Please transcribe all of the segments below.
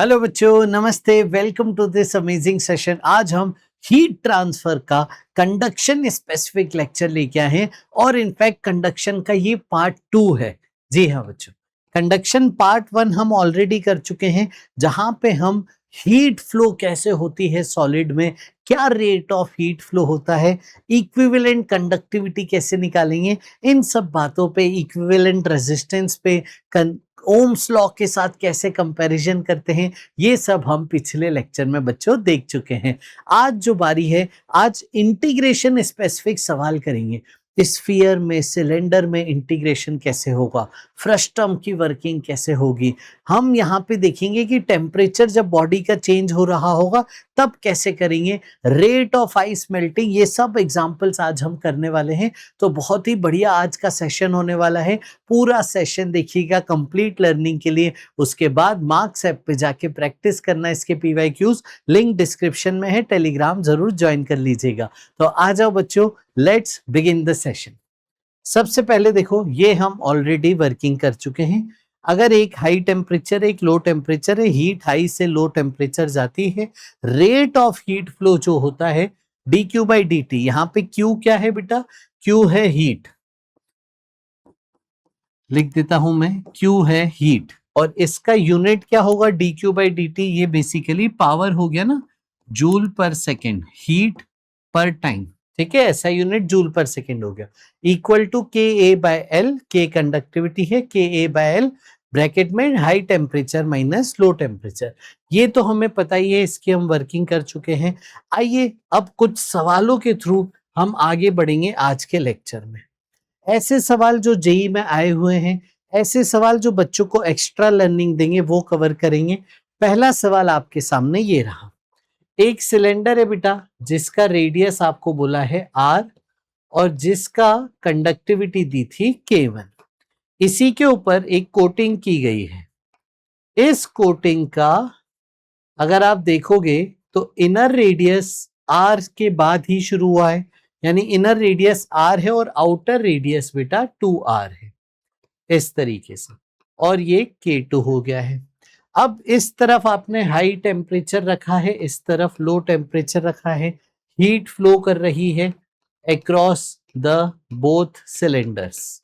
Hello बच्चों, नमस्ते। Welcome to this amazing session. आज हम हीट ट्रांसफर का कंडक्शन स्पेसिफिक लेक्चर लेके आए हैं और इनफैक्ट कंडक्शन का ये पार्ट 2 है। जी हाँ बच्चों, कंडक्शन पार्ट 1 हम ऑलरेडी कर चुके हैं, जहां पे हम हीट फ्लो कैसे होती है सॉलिड में, क्या रेट ऑफ हीट फ्लो होता है, इक्विवेलेंट कंडक्टिविटी कैसे निकालेंगे, इन सब बातों पे, इक्विवेलेंट रेजिस्टेंस पे, ओम्स लॉ के साथ कैसे कंपैरिजन करते हैं, ये सब हम पिछले लेक्चर में बच्चों देख चुके हैं। आज जो बारी है, आज इंटीग्रेशन स्पेसिफिक सवाल करेंगे। स्फीयर में, सिलेंडर में इंटीग्रेशन कैसे होगा, फ्रस्टम की वर्किंग कैसे होगी। हम यहाँ पे देखेंगे कि टेम्परेचर जब बॉडी का चेंज हो रहा होगा तब कैसे करेंगे, रेट ऑफ आइस मेल्टिंग, ये सब एग्जांपल्स आज हम करने वाले हैं। तो बहुत ही बढ़िया आज का सेशन होने वाला है। पूरा सेशन देखिएगा कंप्लीट लर्निंग के लिए। उसके बाद मार्क्स ऐप पे जाके प्रैक्टिस करना इसके पीवाईक्यूज, लिंक डिस्क्रिप्शन में है, टेलीग्राम जरूर ज्वाइन कर लीजिएगा। तो आ जाओ बच्चों, लेट्स बिगिन द सेशन। सबसे पहले देखो, ये हम ऑलरेडी वर्किंग कर चुके हैं। अगर एक हाई टेम्परेचर एक लो टेम्परेचर है, हीट हाई से लो टेम्परेचर जाती है, रेट ऑफ हीट फ्लो जो होता है D Q by D T. यहाँ पे क्यू क्या है बेटा, क्यू है हीट, लिख देता हूं मैं, क्यू है हीट, और इसका यूनिट क्या होगा D Q by D T, ये बेसिकली पावर हो गया ना, जूल पर सेकेंड, हीट पर टाइम। ठीक है, ऐसा यूनिट जूल पर सेकेंड हो गया, इक्वल टू के ए बाय एल। के कंडक्टिविटी है, के ए बाय एल, ब्रैकेट में high temperature minus low temperature. ये तो हमें पता ही है, इसकी हम वर्किंग कर चुके हैं। आइए अब कुछ सवालों के थ्रू हम आगे बढ़ेंगे आज के लेक्चर में। ऐसे सवाल जो जेई में आए हुए हैं, ऐसे सवाल जो बच्चों को एक्स्ट्रा लर्निंग देंगे, वो कवर करेंगे। पहला सवाल आपके सामने ये रहा। एक सिलेंडर है बेटा, जिसका रेडियस आपको बोला है आर और जिसका कंडक्टिविटी दी थी K1। इसी के ऊपर एक कोटिंग की गई है। इस कोटिंग का अगर आप देखोगे तो इनर रेडियस आर के बाद ही शुरू हुआ है, यानी इनर रेडियस आर है और आउटर रेडियस बेटा 2r है, इस तरीके से, और ये K2 हो गया है। अब इस तरफ आपने हाई टेम्परेचर रखा है, इस तरफ लो टेम्परेचर रखा है, हीट फ्लो कर रही है अक्रॉस द बोथ सिलेंडर्स।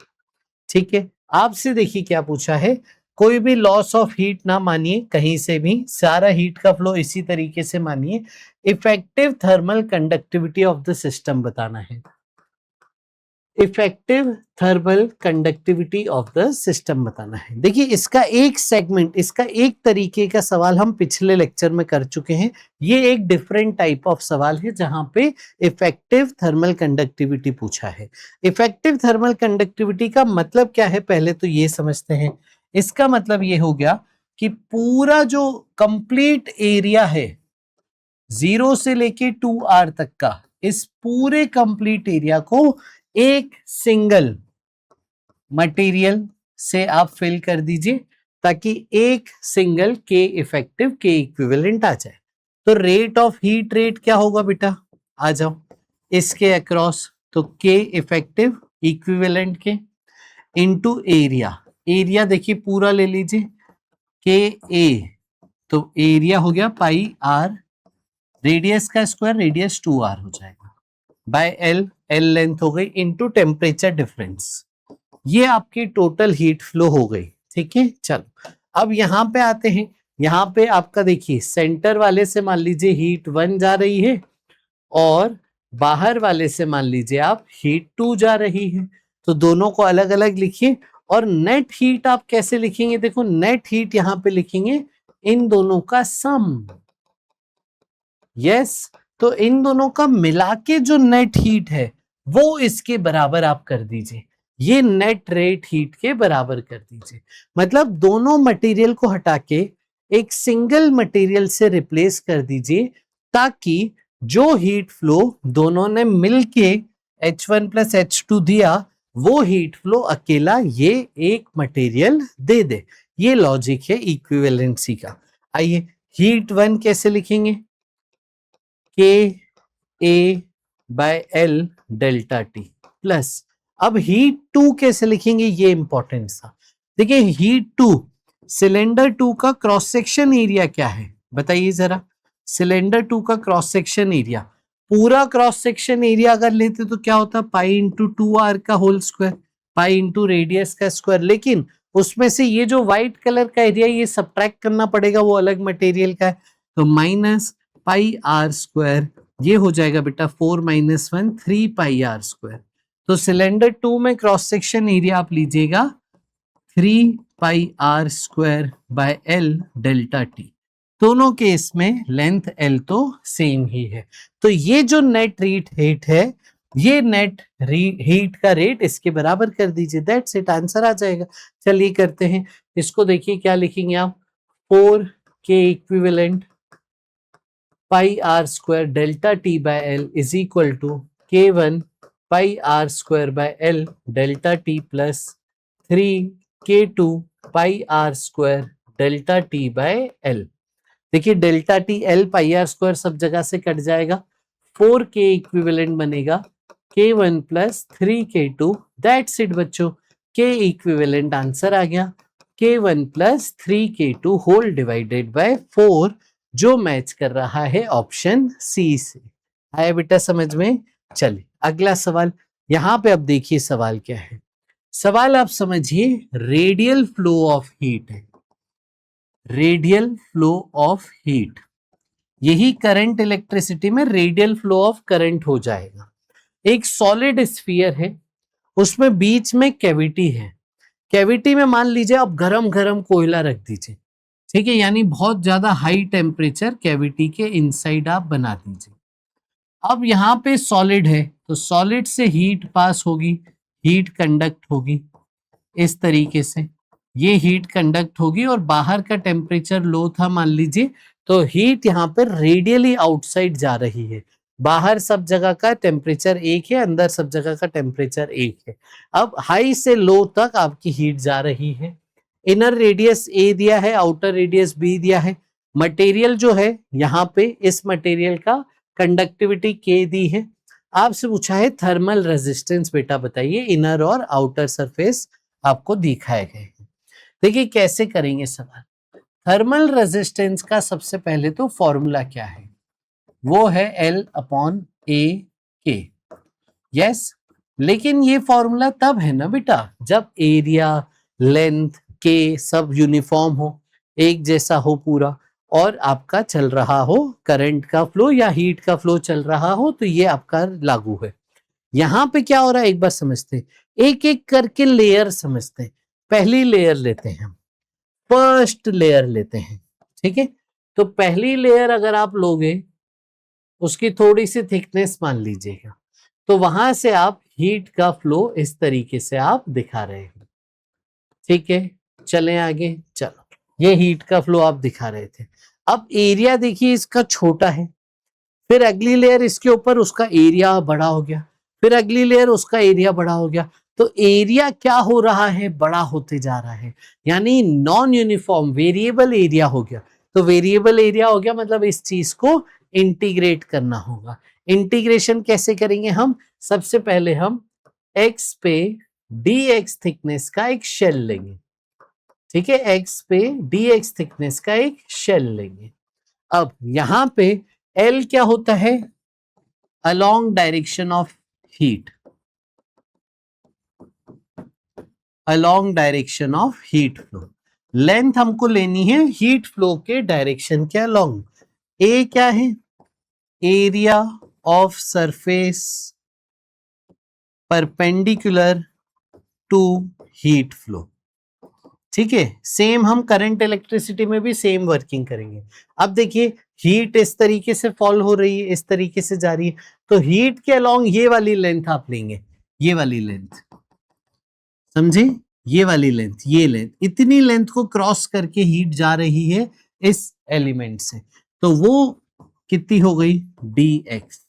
ठीक है, आपसे देखिए क्या पूछा है, कोई भी लॉस ऑफ हीट ना मानिए कहीं से भी, सारा हीट का फ्लो इसी तरीके से मानिए। Effective thermal conductivity of the system बताना है, effective thermal conductivity of the system बताना है। देखिए, इसका एक सेगमेंट, इसका एक तरीके का सवाल हम पिछले लेक्चर में कर चुके हैं। ये एक डिफरेंट टाइप ऑफ सवाल है जहां पे इफेक्टिव थर्मल कंडक्टिविटी पूछा है। इफेक्टिव थर्मल कंडक्टिविटी का मतलब क्या है, पहले तो ये समझते हैं। इसका मतलब ये हो गया कि पूरा जो कंप्लीट एरिया है 0 से लेके 2r तक का, इस पूरे कंप्लीट एरिया को एक सिंगल मटेरियल से आप फिल कर दीजिए, ताकि एक सिंगल के इफेक्टिव के इक्विवेलेंट आ जाए। तो रेट ऑफ हीट रेट क्या होगा बेटा, आ जाओ इसके अक्रॉस, तो के इफेक्टिव इक्विवेलेंट के इनटू एरिया। एरिया देखिए पूरा ले लीजिए, के ए, तो एरिया हो गया पाई आर, रेडियस का स्क्वायर, रेडियस 2r हो जाएगा, बाय एल, एल लेंथ हो गई, इनटू टेम्परेचर डिफरेंस। ये आपकी टोटल हीट फ्लो हो गई। ठीक है, चलो अब यहां पे आते हैं। यहां पे आपका देखिए, सेंटर वाले से मान लीजिए हीट 1 जा रही है और बाहर वाले से मान लीजिए आप हीट 2 जा रही है, तो दोनों को अलग अलग लिखिए। और नेट हीट आप कैसे लिखेंगे, देखो नेट हीट यहां पे लिखेंगे इन दोनों का सम। यस, तो इन दोनों का मिला के जो नेट हीट है वो इसके बराबर आप कर दीजिए, ये नेट रेट हीट के बराबर कर दीजिए। मतलब दोनों मटेरियल को हटा के एक सिंगल मटेरियल से रिप्लेस कर दीजिए, ताकि जो हीट फ्लो दोनों ने मिलके H1 प्लस H2 दिया, वो हीट फ्लो अकेला ये एक मटेरियल दे दे। ये लॉजिक है इक्विवेलेंसी का। आइए, हीट 1 कैसे लिखेंगे, K A by L delta T plus, अब हीट 2 कैसे लिखेंगे, ये इंपॉर्टेंट था। देखिए हीट 2, सिलेंडर 2 का क्रॉस सेक्शन एरिया क्या है बताइए जरा। सिलेंडर 2 का क्रॉस सेक्शन एरिया, पूरा क्रॉस सेक्शन एरिया अगर लेते तो क्या होता, पाई इंटू 2r का whole square, pi into radius का स्क्वायर। लेकिन उसमें से ये जो व्हाइट कलर का एरिया ये सब्ट्रैक्ट करना पड़ेगा, वो अलग मटेरियल का है, तो माइनस पाई आर स्क्वायर, ये हो जाएगा बेटा 4 - 1 3 पाई आर स्क्वायर। तो सिलेंडर 2 में क्रॉस सेक्शन एरिया आप लीजिएगा 3 pi R square by L delta T. दोनों केस में लेंथ एल तो सेम ही है। तो ये जो नेट हीट है, ये नेट हीट का रेट इसके बराबर कर दीजिए, दैट्स इट, आंसर आ जाएगा। चलिए करते हैं इसको, देखिए क्या लिखेंगे आप, 4 K equivalent pi R square delta T by L is equal to K1 pi R square by L delta T plus 3 K2 pi R square delta T by L. देखिए delta T L pi R square सब जगह से cut जाएगा, 4 K equivalent बनेगा K1 plus 3 K2, that's it बच्चों, के equivalent answer आ गया K1 plus 3 K2 whole divided bye 4, जो मैच कर रहा है ऑप्शन सी से। आया बेटा समझ में। चलिए अगला सवाल, यहां पे अब देखिए सवाल क्या है। सवाल आप समझिए, रेडियल फ्लो ऑफ हीट है, रेडियल फ्लो ऑफ हीट, यही करंट इलेक्ट्रिसिटी में रेडियल फ्लो ऑफ करंट हो जाएगा। एक सॉलिड स्फीयर है, उसमें बीच में कैविटी है, कैविटी में मान लीजिए आप गरम गरम कोयला रख दीजिए, ठीक है, यानी बहुत ज्यादा हाई टेम्परेचर कैविटी के इनसाइड आप बना दीजिए। अब यहाँ पे सॉलिड है, तो सॉलिड से हीट पास होगी, हीट कंडक्ट होगी इस तरीके से, ये हीट कंडक्ट होगी और बाहर का टेम्परेचर लो था मान लीजिए, तो हीट यहाँ पर रेडियली आउटसाइड जा रही है, बाहर सब जगह का टेम्परेचर एक है, अंदर सब जगह का टेम्परेचर एक है। अब हाई से लो तक आपकी हीट जा रही है। इनर रेडियस ए दिया है, आउटर रेडियस बी दिया है। मटेरियल जो है यहाँ पे, इस मटेरियल का कंडक्टिविटी के दी है। आपसे पूछा है थर्मल रेजिस्टेंस बेटा बताइए, इनर और आउटर सरफेस आपको दिखाए गए हैं। देखिए कैसे करेंगे सवाल। थर्मल रेजिस्टेंस का सबसे पहले तो फॉर्मूला क्या है, वो है L/A K, यस। लेकिन ये फॉर्मूला तब है ना बेटा जब एरिया, लेंथ, के सब यूनिफॉर्म हो, एक जैसा हो पूरा, और आपका चल रहा हो करंट का फ्लो या हीट का फ्लो चल रहा हो, तो ये आपका लागू है। यहाँ पे क्या हो रहा है एक बार समझते हैं, एक एक करके लेयर समझते हैं। पहली लेयर लेते हैं, फर्स्ट लेयर लेते हैं, ठीक है। तो पहली लेयर अगर आप लोगे, उसकी थोड़ी सी थिकनेस मान लीजिएगा, तो वहां से आप हीट का फ्लो इस तरीके से आप दिखा रहे हैं, ठीक है। चलें आगे, चलो ये हीट का फ्लो आप दिखा रहे थे। अब एरिया देखिए इसका छोटा है, फिर अगली लेयर इसके ऊपर उसका एरिया बड़ा हो गया, फिर अगली लेयर उसका एरिया बड़ा हो गया, तो एरिया क्या हो रहा है, बड़ा होते जा रहा है, यानी नॉन यूनिफॉर्म वेरिएबल एरिया हो गया। तो वेरिएबल एरिया हो गया मतलब इस चीज को इंटीग्रेट करना होगा। इंटीग्रेशन कैसे करेंगे हम, सबसे पहले हम x पे dx थिकनेस का एक शेल लेंगे, ठीक है, x पे dx थिकनेस का एक शेल लेंगे। अब यहां पे L क्या होता है, along direction of heat, along direction of heat flow. Length हमको लेनी है हीट फ्लो के डायरेक्शन के अलोंग। ए क्या है, area of surface perpendicular to heat flow, ठीक है। सेम हम करंट इलेक्ट्रिसिटी में भी सेम वर्किंग करेंगे। अब देखिए हीट इस तरीके से फॉल हो रही है, इस तरीके से जा रही है, तो हीट के अलोंग ये वाली लेंथ आप लेंगे, ये वाली लेंथ, समझे, ये वाली लेंथ, ये लेंथ, इतनी लेंथ को क्रॉस करके हीट जा रही है इस एलिमेंट से, तो वो कितनी हो गई, dx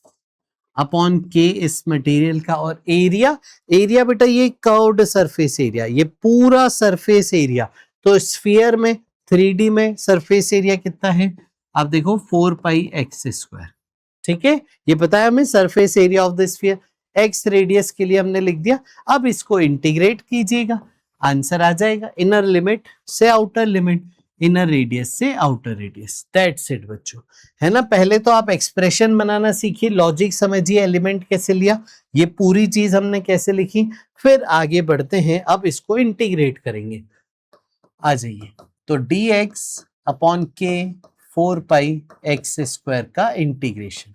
अपॉन के इस मटेरियल का। और एरिया, एरिया बेटा ये कर्व्ड सरफेस एरिया, ये पूरा सरफेस एरिया, तो स्फीयर में 3D में सरफेस एरिया कितना है, आप देखो 4 पाई एक्स स्क्वायर, ठीक है। ये पता है हमें surface area of the sphere, x radius के लिए हमने लिख दिया। अब इसको इंटीग्रेट कीजिएगा, आंसर आ जाएगा। इनर लिमिट से आउटर लिमिट, इनर रेडियस से आउटर रेडियस, दैट्स इट बच्चों, है ना। पहले तो आप एक्सप्रेशन बनाना सीखिए, लॉजिक समझिए, एलिमेंट कैसे लिया, ये पूरी चीज हमने कैसे लिखी, फिर आगे बढ़ते हैं। अब इसको इंटीग्रेट करेंगे, आ जाइए। तो dx अपॉन के 4π(x²) का इंटीग्रेशन,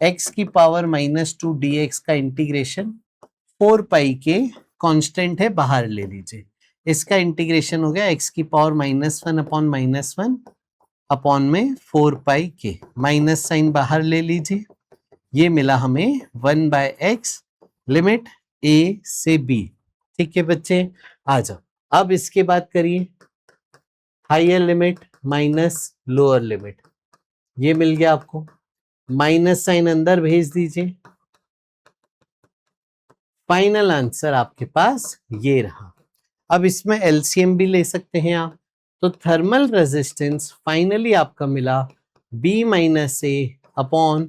x की पावर -2 dx का इंटीग्रेशन 4π के कांस्टेंट है, बाहर ले लीजिए, इसका इंटीग्रेशन हो गया x की पावर -1 अपॉन -1 अपॉन में 4π के, माइनस साइन बाहर ले लीजिए, ये मिला हमें 1/x लिमिट a से b। ठीक है बच्चे, आ जाओ। अब इसके बाद करिए higher limit minus lower limit, ये मिल गया आपको, माइनस साइन अंदर भेज दीजिए, फाइनल आंसर आपके पास ये रहा। अब इसमें एलसीएम भी ले सकते हैं आप, तो थर्मल रेजिस्टेंस फाइनली आपका मिला b - a upon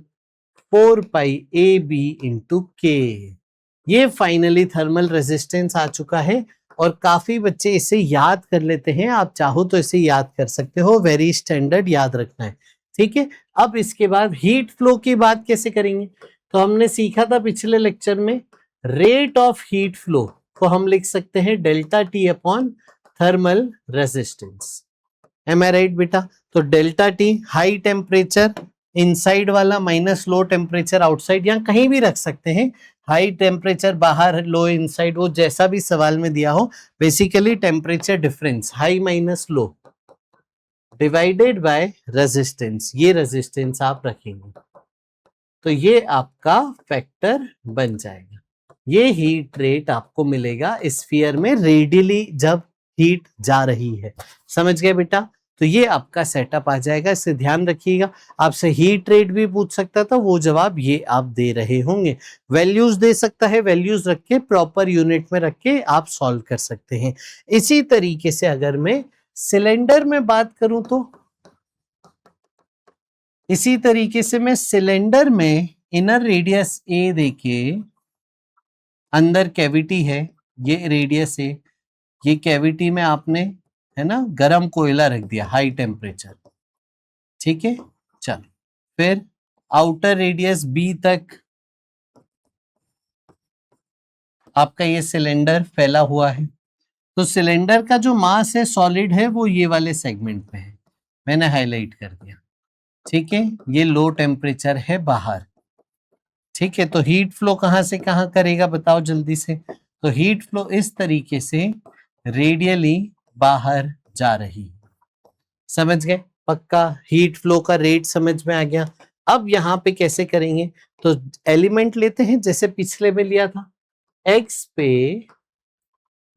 4πAb into K. ये फाइनली थर्मल रेजिस्टेंस आ चुका है, और काफी बच्चे इसे याद कर लेते हैं, आप चाहो तो इसे याद कर सकते हो, वेरी स्टैंडर्ड याद रखना है। ठीक है, अब इसके बाद हीट फ्लो की बात कैसे करेंगे, तो हमने सीखा था पिछले लेक्चर में, रेट ऑफ हीट फ्लो को हम लिख सकते हैं delta T upon thermal resistance. Am I right बेटा? तो delta T high temperature inside वाला माइनस लो टेम्परेचर आउटसाइड, या कहीं भी रख सकते हैं, हाई टेम्परेचर बाहर, लो इनसाइड, वो जैसा भी सवाल में दिया हो, basically temperature difference high minus low divided by resistance, ये रेजिस्टेंस आप रखेंगे, तो ये आपका फैक्टर बन जाएगा। ये हीट रेट आपको मिलेगा स्फीयर में रेडियली जब हीट जा रही है, समझ गए बेटा? तो ये आपका सेटअप आ जाएगा, इसे ध्यान रखिएगा। आपसे हीट रेट भी पूछ सकता था, वो जवाब ये आप दे रहे होंगे। वैल्यूज दे सकता है, वैल्यूज रख के प्रॉपर यूनिट में रख के आप सॉल्व कर सकते हैं। इसी तरीके से अगर मैं सिलेंडर में बात करूं, तो इसी तरीके से मैं सिलेंडर में इनर रेडियस ए देके, अंदर कैविटी है, ये रेडियस है, ये कैविटी में आपने, है ना, गरम कोयला रख दिया हाई टेम्परेचर, ठीक है। चलो, फिर आउटर रेडियस बी तक आपका ये सिलेंडर फैला हुआ है, तो सिलेंडर का जो मास है सॉलिड है, वो ये वाले सेगमेंट में है, मैंने हाईलाइट कर दिया, ठीक है। ये लो टेम्परेचर है बाहर, ठीक है। तो हीट फ्लो कहां से कहां करेगा बताओ जल्दी से? तो हीट फ्लो इस तरीके से रेडियली बाहर जा रही, समझ गए? पक्का हीट फ्लो का रेट समझ में आ गया। अब यहाँ पे कैसे करेंगे, तो एलिमेंट लेते हैं जैसे पिछले में लिया था, x पे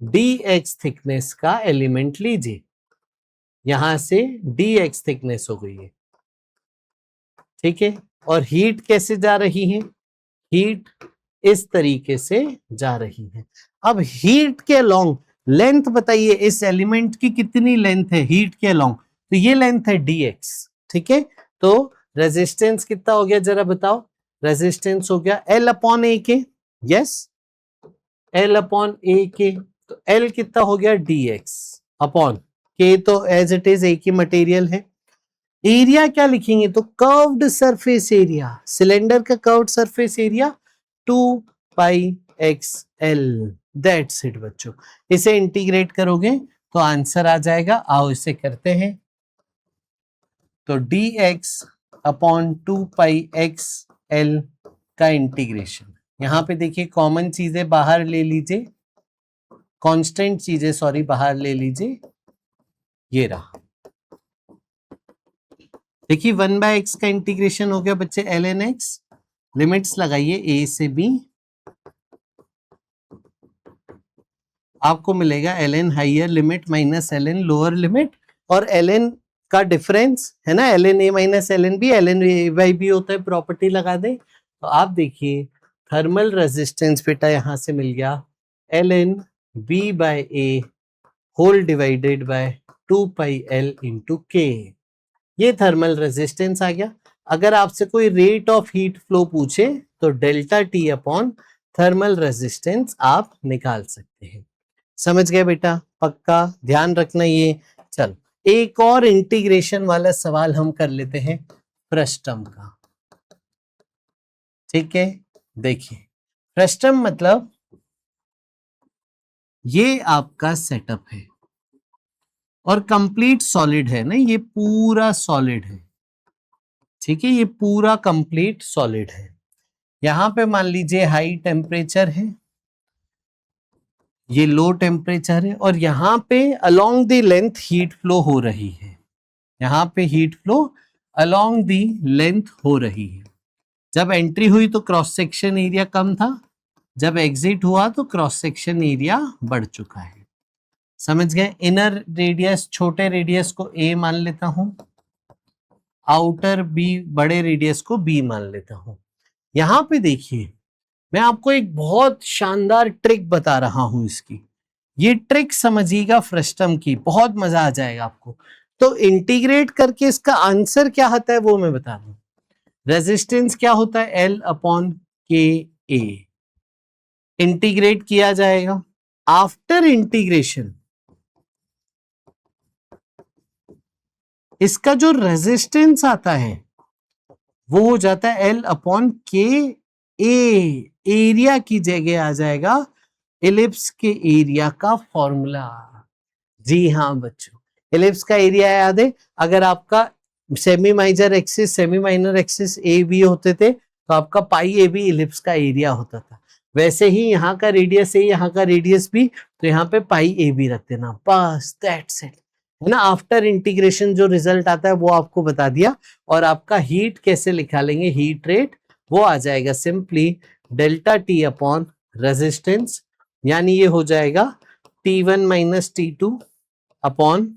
dx थिकनेस का एलिमेंट लीजिए, यहां से dx थिकनेस हो गई है, ठीक है। और हीट कैसे जा रही है, हीट इस तरीके से जा रही है। अब हीट के अलोंग लेंथ बताइए, इस एलिमेंट की कितनी लेंथ है हीट के अलोंग, तो ये लेंथ है dx, ठीक है। तो रेजिस्टेंस कितना हो गया जरा बताओ? रेजिस्टेंस हो गया L अपॉन ए के, यस, L अपॉन ए के, तो L कितना हो गया dx अपॉन के, तो एज इट इज एक ही मटेरियल है। एरिया क्या लिखेंगे, तो कर्व्ड सरफेस एरिया, सिलेंडर का curved surface area 2πxl, that's it बच्चों। इसे इंटीग्रेट करोगे तो आंसर आ जाएगा, आओ इसे करते हैं। तो dx अपॉन 2πxl का इंटीग्रेशन, यहां पे देखिए कॉमन चीजें बाहर ले लीजिए, कांस्टेंट चीजें सॉरी बाहर ले लीजिए, ये रहा, देखिए 1/x का इंटीग्रेशन हो गया बच्चे ln x, लिमिट्स लगाइए a से b, आपको मिलेगा ln higher limit minus ln lower limit, और ln का डिफरेंस है ना, ln a minus ln b, ln a by b होता है, प्रॉपर्टी लगा दे। तो आप देखिए थर्मल रेजिस्टेंस बेटा यहां से मिल गया ln b by a whole divided by 2πl into K, ये थर्मल रेजिस्टेंस आ गया। अगर आपसे कोई रेट ऑफ हीट फ्लो पूछे तो delta T upon thermal resistance आप निकाल सकते हैं। समझ गए बेटा? पक्का ध्यान रखना ये। चल एक और इंटीग्रेशन वाला सवाल हम कर लेते हैं फ्रस्टम का। ठीक है, देखिए फ्रस्टम मतलब ये आपका सेटअप है और कंप्लीट सॉलिड है ना, ये पूरा सॉलिड है। ठीक है, ये पूरा कंप्लीट सॉलिड है। यहां पे मान लीजिए हाई टेम्परेचर है, ये लो टेम्परेचर है, और यहाँ पे along the length heat flow हो रही है। यहाँ पे heat flow along the length हो रही है। जब एंट्री हुई तो क्रॉस सेक्शन एरिया कम था, जब एग्जिट हुआ तो क्रॉस सेक्शन एरिया बढ़ चुका है। समझ गए? इनर रेडियस, छोटे रेडियस को ए मान लेता हूं, आउटर बी, बड़े रेडियस को बी मान लेता हूं। यहां पे देखिए मैं आपको एक बहुत शानदार ट्रिक बता रहा हूं इसकी। ये ट्रिक समझिएगा फ्रस्टम की, बहुत मजा आ जाएगा आपको। तो इंटीग्रेट करके इसका आंसर क्या आता है वो मैं बता दूं। रेजिस्टेंस क्या होता है? एल अपॉन के ए। इंटीग्रेट किया जाएगा, आफ्टर इंटीग्रेशन इसका जो रेजिस्टेंस आता है वो हो जाता है एल अपॉन के ए। एरिया की जगह आ जाएगा इलिप्स के एरिया का फॉर्मूला। जी हाँ बच्चों, इलिप्स का एरिया याद है? अगर आपका semi minor axis, semi minor axis A B होते थे तो आपका पाई ए बी इलिप्स का एरिया होता था। वैसे ही यहाँ का रेडियस है, यहाँ का रेडियस भी, तो यहाँ पे पाई ए बी रख देना, बस दैट्स इट, है ना। आफ्टर इंटीग्रेशन जो रिजल्ट आता है वो आपको बता दिया। और आपका हीट कैसे निकालेंगे, हीट रेट, वो आ जाएगा simply delta T upon resistance, यानी ये हो जाएगा T1 minus T2 upon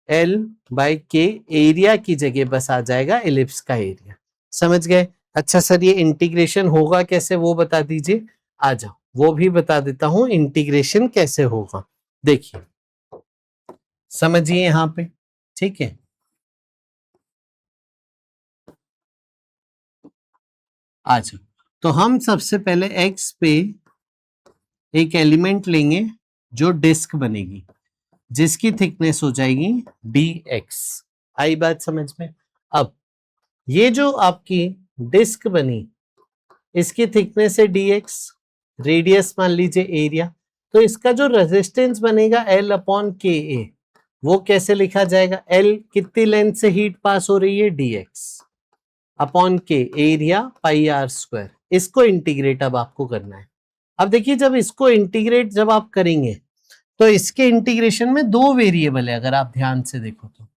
L by के। एरिया की जगह बस आ जाएगा इलिप्स का एरिया। समझ गए? अच्छा सर ये इंटीग्रेशन होगा कैसे वो बता दीजिए। आ जाओ, वो भी बता देता हूं इंटीग्रेशन कैसे होगा। देखिए समझिए यहां पे, ठीक है। आ जाओ, तो हम सबसे पहले x पे एक एलिमेंट लेंगे जो डिस्क बनेगी, जिसकी थिकनेस हो जाएगी dx। आई बात समझ में? अब ये जो आपकी डिस्क बनी इसकी थिकनेस है dx, रेडियस मान लीजिए एरिया, तो इसका जो रेजिस्टेंस बनेगा L अपॉन के ए, वो कैसे लिखा जाएगा? L कितनी लेंथ से हीट पास हो रही है? dx अपॉन के, एरिया पाई आर स्क्वायर। इसको इंटीग्रेट अब आपको करना है। अब देखिए जब इसको इंटीग्रेट जब आप करेंगे तो इसके इंटीग्रेशन में दो वेरिएबल है, अगर आप ध्यान से देखो तो।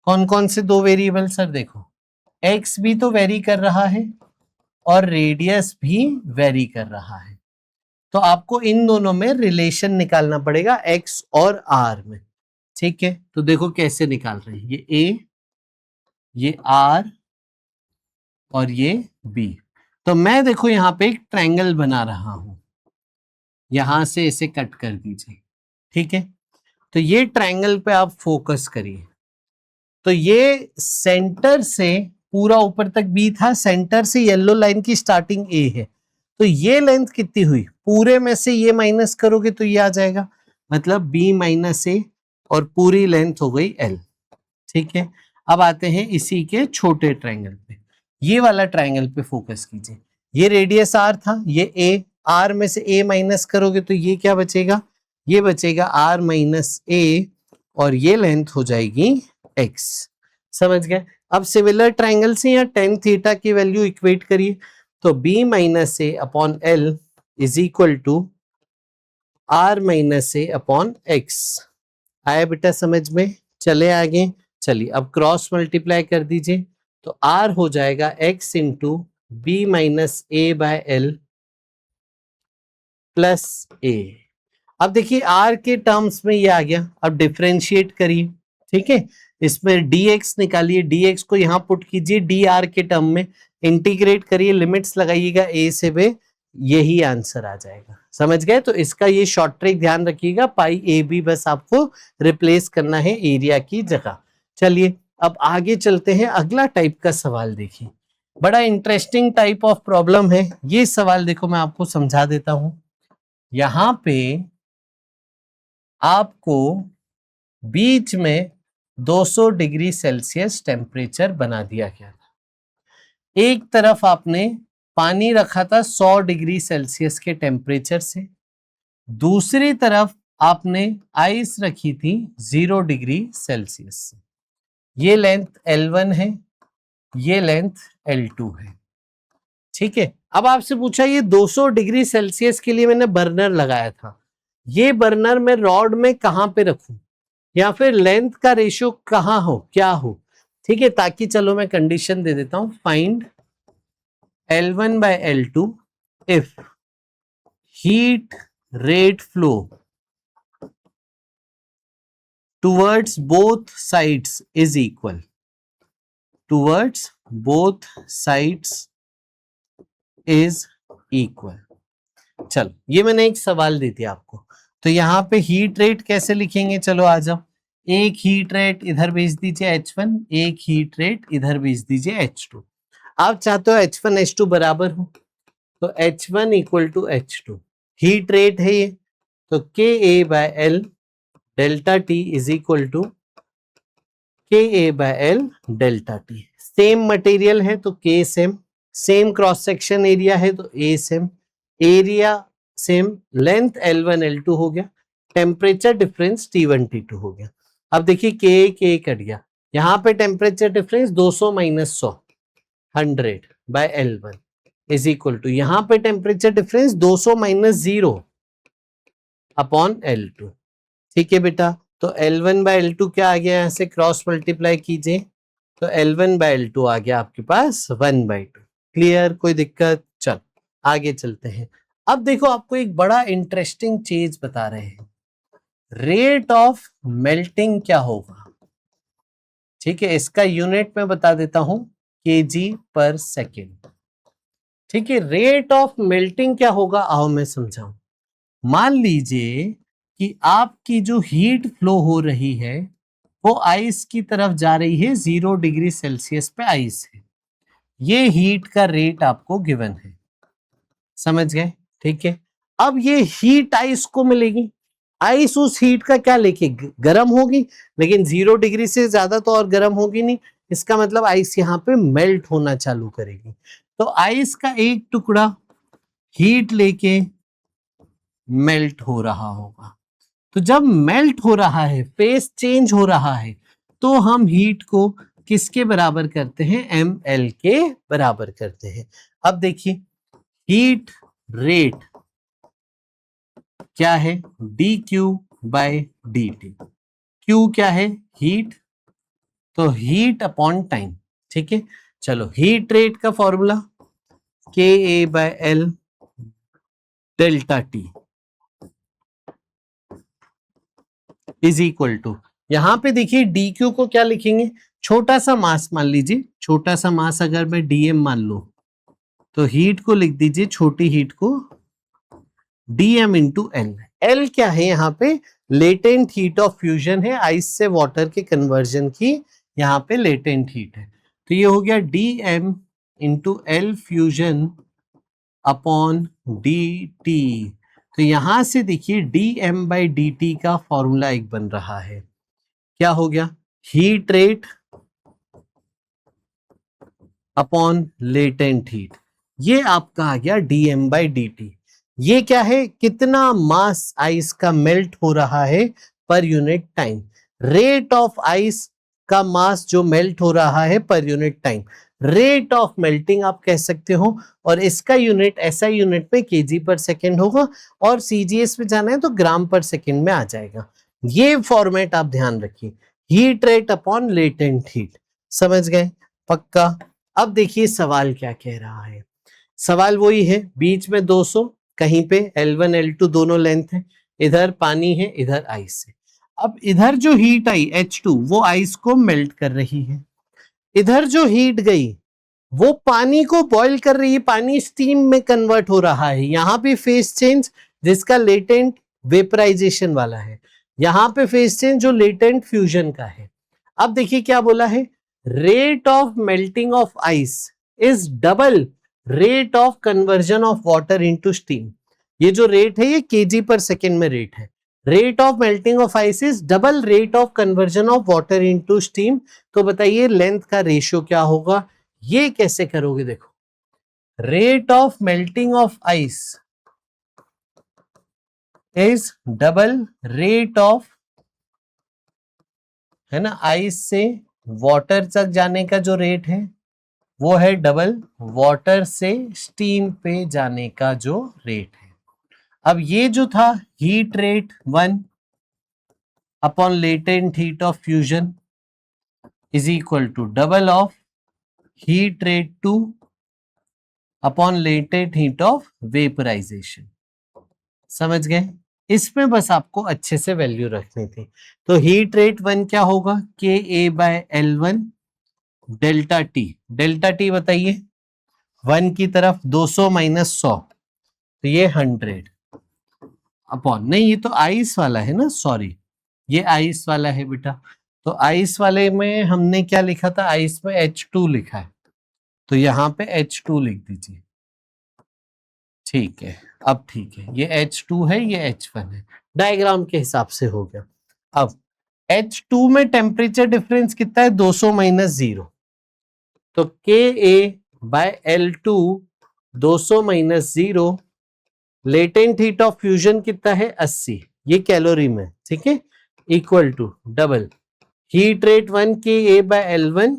कौन कौन से दो वेरिएबल सर? देखो x भी तो वेरी कर रहा है और रेडियस भी वेरी कर रहा है, तो आपको इन दोनों में रिलेशन निकालना पड़ेगा x और r में। ठीक है, तो देखो कैसे निकाल रहे हैं, ये a, ये r और ये b। तो मैं देखो यहां पे एक ट्रायंगल बना रहा हूं, यहां से इसे कट कर दीजिए। ठीक है, तो ये ट्रायंगल पे आप फोकस करिए। तो ये सेंटर से पूरा ऊपर तक बी था, सेंटर से येलो लाइन की स्टार्टिंग ए है, तो ये लेंथ कितनी हुई? पूरे में से ये माइनस करोगे तो ये आ जाएगा, मतलब बी माइनस ए, और पूरी लेंथ हो गई एल। ठीक है, अब आते हैं इसी के छोटे ट्रायंगल पे। ये वाला ट्रायंगल पे फोकस कीजिए। ये रेडियस आर था, ये ए, आर में से ए माइनस करोगे तो ये क्या बचेगा? ये बचेगा आर माइनस ए, और ये लेंथ हो जाएगी एक्स। समझ गए? अब सिमिलर ट्रायंगल से यहाँ टेन थीटा की वैल्यू इक्वेट करिए, तो B minus A upon L is equal to R minus A upon X. आया बेटा समझ में? चले आगे, चलिए अब क्रॉस मल्टीप्लाई कर दीजिए, तो आर हो जाएगा x into B minus A by L plus A. अब देखिए आर के टर्म्स में ये आ गया, अब डिफरेंशिएट करिए। ठीक है, इसमें dx निकालिए, dx को यहाँ पुट कीजिए dr के टर्म में, इंटीग्रेट करिए, लिमिट्स लगाइएगा a से b, यही आंसर आ जाएगा। समझ गए? तो इसका ये शॉर्ट ट्रिक ध्यान रखिएगा, पाई ए बी बस आपको रिप्लेस करना है एरिया की जगह। चलिए अब आगे चलते हैं, अगला टाइप का सवाल देखिए, बड़ा इंटरेस्टिंग टाइप ऑफ प्रॉब्लम है ये सवाल। देखो मैं आपको समझा देता हूं। यहाँ पे आपको बीच में 200 डिग्री सेल्सियस टेम्परेचर बना दिया गया था। एक तरफ आपने पानी रखा था 100 डिग्री सेल्सियस के टेम्परेचर से, दूसरी तरफ आपने आइस रखी थी 0 डिग्री सेल्सियस से। ये लेंथ L1 है, ये लेंथ L2 है, ठीक है। अब आपसे पूछा ये 200 डिग्री सेल्सियस के लिए मैंने बर्नर लगाया था, ये बर्नर मैं रॉड में कहां पे रखूं या फिर लेंथ का रेशियो कहां हो, क्या हो, ठीक है। ताकि चलो मैं कंडीशन दे देता हूं, find L1 by L2 if heat rate flow towards both sides is equal, towards both sides is equal। चलो ये मैंने एक सवाल दी थी आपको, तो यहाँ पे हीट रेट कैसे लिखेंगे, चलो आ जाओ। एक हीट रेट इधर भेज दीजिए H1, एक हीट रेट इधर भेज दीजिए H2। आप चाहते हो H1 H2 बराबर हो, तो H1 equal to H2 heat rate है ये, तो KA by L delta T is equal to KA by L delta T। Same material है तो K same, same cross section area है तो A same, area same, length L1 L2 हो गया, temperature difference T1 T2 हो गया। अब देखिए K कट गया, यहाँ पे temperature difference 200 minus 100 100 by L1 is equal to, यहाँ पे temperature difference 200 minus 0 upon L2, ठीक है बेटा। तो L1 बाय L2 क्या आ गया, यहाँ से क्रॉस मल्टीप्लाई कीजिए, तो L1 बाय L2 आ गया आपके पास 1/2। क्लियर, कोई दिक्कत? चल आगे चलते हैं। अब देखो आपको एक बड़ा इंटरेस्टिंग चीज बता रहे हैं, रेट ऑफ मेल्टिंग क्या होगा, ठीक है। इसका यूनिट में बता देता हूं, kg/सेकेंड, ठीक है। रेट ऑफ मेल्टिंग क्या होगा, आओ मैं समझाऊं। मान लीजिए कि आपकी जो हीट फ्लो हो रही है वो आइस की तरफ जा रही है, 0 डिग्री सेल्सियस पे आइस है, ये हीट का रेट आपको गिवन है, समझ गए, ठीक है। अब ये हीट आइस को मिलेगी, आइस उस हीट का क्या लेके गर्म होगी, लेकिन 0 डिग्री से ज्यादा तो और गर्म होगी नहीं, इसका मतलब आइस यहाँ पे मेल्ट होना चालू करेगी। तो आइस का एक टुकड़ा हीट लेके मेल्ट हो रहा होगा, तो जब मेल्ट हो रहा है, फेस चेंज हो रहा है, तो हम हीट को किसके बराबर करते हैं, ml के बराबर करते हैं। अब देखिए हीट रेट क्या है, dQ/dt। Q क्या है, हीट, तो हीट अपॉन टाइम, ठीक है। चलो हीट रेट का formula KA/L delta T is equal to, यहां पे देखिए dQ को क्या लिखेंगे, छोटा सा मास मान लीजिए, छोटा सा मास अगर मैं dm मान लो, तो हीट को लिख दीजिए, छोटी हीट को dm इंटू L। L क्या है, यहाँ पे लेटेंट हीट ऑफ फ्यूजन है, आइस से वाटर के कन्वर्जन की यहाँ पे लेटेंट हीट है, तो ये हो गया dm into L fusion upon dt। तो यहां से देखिए dm/dt का फॉर्मूला एक बन रहा है, क्या हो गया, heat rate upon latent heat, ये आपका आ गया dm/dt। ये क्या है, कितना मास आइस का मेल्ट हो रहा है per unit time, rate of ice का मास जो मेल्ट हो रहा है per unit time, rate of melting आप कह सकते हो, और इसका यूनिट ऐसा यूनिट में kg/सेकेंड होगा, और सीजीएस में जाना है तो ग्राम पर सेकेंड में आ जाएगा। ये फॉर्मेट आप ध्यान रखिए, heat rate upon latent heat, समझ गए, पक्का। अब देखिए सवाल क्या कह रहा है, सवाल वही है, बीच में 200, कहीं पे L1 L2 दोनों लेंथ है, इधर पानी है इधर आइस है। अब इधर जो हीट आई H2 वो आइस को मेल्ट कर रही है, इधर जो हीट गई वो पानी को बॉईल कर रही है, पानी स्टीम में कन्वर्ट हो रहा है, यहाँ पे फेस चेंज जिसका लेटेंट वेपराइजेशन वाला है, यहाँ पे फेस चेंज जो लेटेंट फ्यूजन का है। अब देखिए क्या बोला है, rate of melting of ice is double rate of conversion of water into steam. ये जो रेट है ये kg/सेकेंड में रेट है, rate of melting of ice is double rate of conversion of water into steam. तो बताइए लेंथ का ratio क्या होगा? ये कैसे करोगे? देखो, rate of melting of ice is double rate of, है ना, आइस से वाटर तक जाने का जो रेट है वो है डबल वाटर से स्टीम पे जाने का जो रेट है। अब ये जो था heat rate 1 upon latent heat of fusion is equal to double of heat rate 2 upon latent heat of vaporisation. समझ गए? इसमें बस आपको अच्छे से वैल्यू रखनी थी। तो हीट रेट 1 क्या होगा? K A by L1 delta T. Delta T बताइए, 1 की तरफ 200 माइनस 100, तो ये 100 अपॉन, नहीं ये तो आइस वाला है ना, सॉरी ये आइस वाला है बेटा। तो आइस वाले में हमने क्या लिखा था? आइस में H2 लिखा है, तो यहाँ पे H2 लिख दीजिए। ठीक है, अब ठीक है, ये H2 है, ये H1 है, डायग्राम के हिसाब से हो गया। अब H2 में टेम्परेचर डिफरेंस कितना है? 200 माइनस 0, तो K A by L2 200 minus 0, latent heat of fusion कितना है? 80, ये कैलोरी में, ठीक है, equal to double heat rate 1 K A by L1।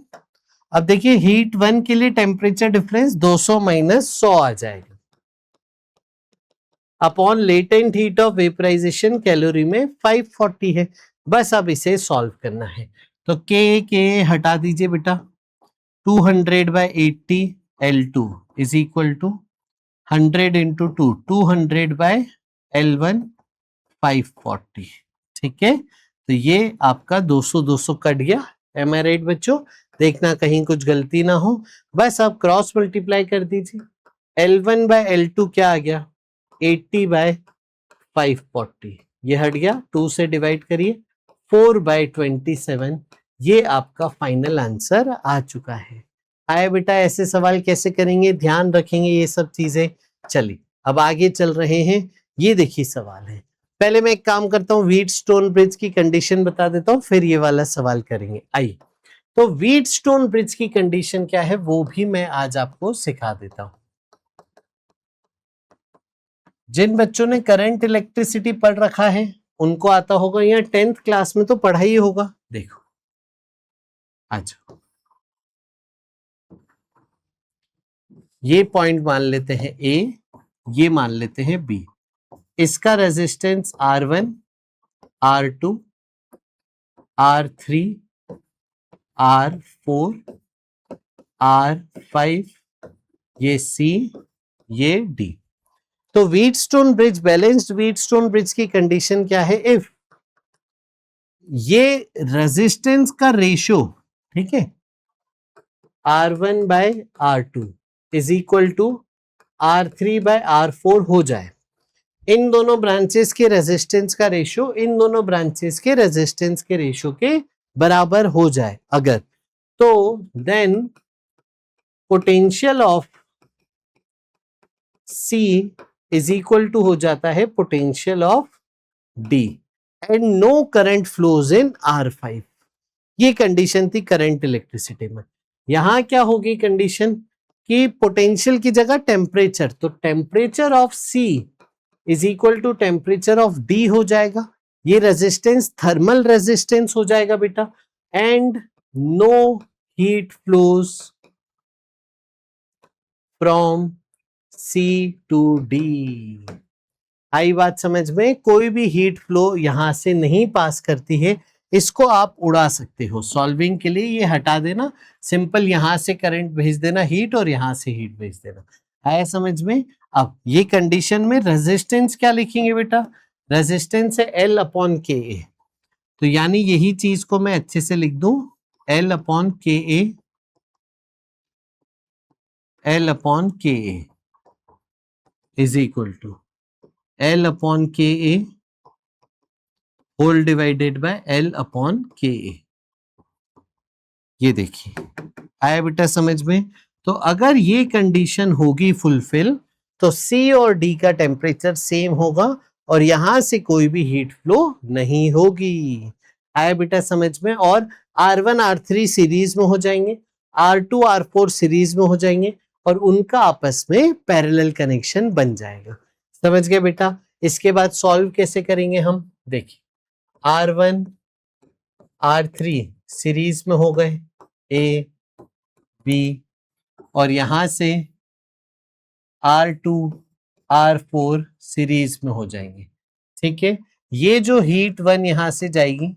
अब देखिए हीट 1 के लिए टेम्परेचर डिफरेंस 200 माइनस 100 आ जाएगा, upon latent heat of vaporisation calorie में 540 है। बस अब इसे सॉल्व करना है। तो के हटा दीजिए बेटा, 200 by 80 L2 is equal to 100 into 2, 200 by L1 540। ठीक है, तो ये आपका 200 कट गया। एम आई राइट बच्चों? देखना कहीं कुछ गलती ना हो। बस आप क्रॉस मल्टीप्लाई कर दीजिए। L1 बाय L2 क्या आ गया? 80 बाय 540, ये हट गया, 2 से डिवाइड करिए, 4 बाय 27। ये आपका फाइनल आंसर आ चुका है। आया बेटा? ऐसे सवाल कैसे करेंगे, ध्यान रखेंगे ये सब चीजें। चलिए अब आगे चल रहे हैं। ये देखिए सवाल है, पहले मैं एक काम करता हूँ, व्हीटस्टोन ब्रिज की कंडीशन बता देता हूँ, फिर ये वाला सवाल करेंगे। आइए, तो व्हीटस्टोन ब्रिज की कंडीशन क्या है वो भी मैं आज आपको सिखा देता हूँ। जिन बच्चों ने करंट इलेक्ट्रिसिटी पढ़ रखा है उनको आता होगा, या 10th क्लास में तो पढ़ा ही होगा। देखो अच्छा, ये पॉइंट मान लेते हैं ए, ये मान लेते हैं बी। इसका resistance R1, R2, R3, R4, R5, ये C, ये D। तो Wheatstone bridge, balanced Wheatstone bridge की कंडीशन क्या है? इफ ये रेजिस्टेंस का रेशियो, ठीक है, R1 by R2 is equal to R3 by R4 हो जाए, इन दोनों ब्रांचेस के रेजिस्टेंस का रेशियो इन दोनों ब्रांचेस के रेजिस्टेंस के रेशियो के बराबर हो जाए अगर, तो then potential of C is equal to हो जाता है potential of D and no current flows in R5। ये कंडीशन थी करंट इलेक्ट्रिसिटी में। यहां क्या होगी कंडीशन कि पोटेंशियल की जगह टेम्परेचर, तो temperature of C is equal to temperature of D हो जाएगा। ये रेजिस्टेंस थर्मल रेजिस्टेंस हो जाएगा बेटा, and no heat flows from C to D। आई बात समझ में? कोई भी हीट फ्लो यहां से नहीं पास करती है, इसको आप उड़ा सकते हो। सॉल्विंग के लिए ये हटा देना, सिंपल यहां से करंट भेज देना हीट, और यहां से हीट भेज देना। आया समझ में? अब ये कंडीशन में रेजिस्टेंस क्या लिखेंगे बेटा? रेजिस्टेंस है L अपॉन के ए, तो यानी यही चीज को मैं अच्छे से लिख दूं, L upon K A, L upon K A is equal to L upon K A whole divided by L upon K A. ये देखिए आया बेटा समझ में? तो अगर ये कंडीशन होगी फुलफिल, तो C और D का टेम्परेचर सेम होगा, और यहां से कोई भी हीट फ्लो नहीं होगी। आया बेटा समझ में? और R1 R3 सीरीज में हो जाएंगे, R2 R4 सीरीज में हो जाएंगे और उनका आपस में पैरेलल कनेक्शन बन जाएगा। समझ गए बेटा? इसके बाद सॉल्व कैसे करेंगे हम? देखिए R1 R3 सीरीज में हो गए, A B, और यहां से R2 R4 सीरीज में हो जाएंगे। ठीक है, ये जो हीट 1 यहां से जाएगी,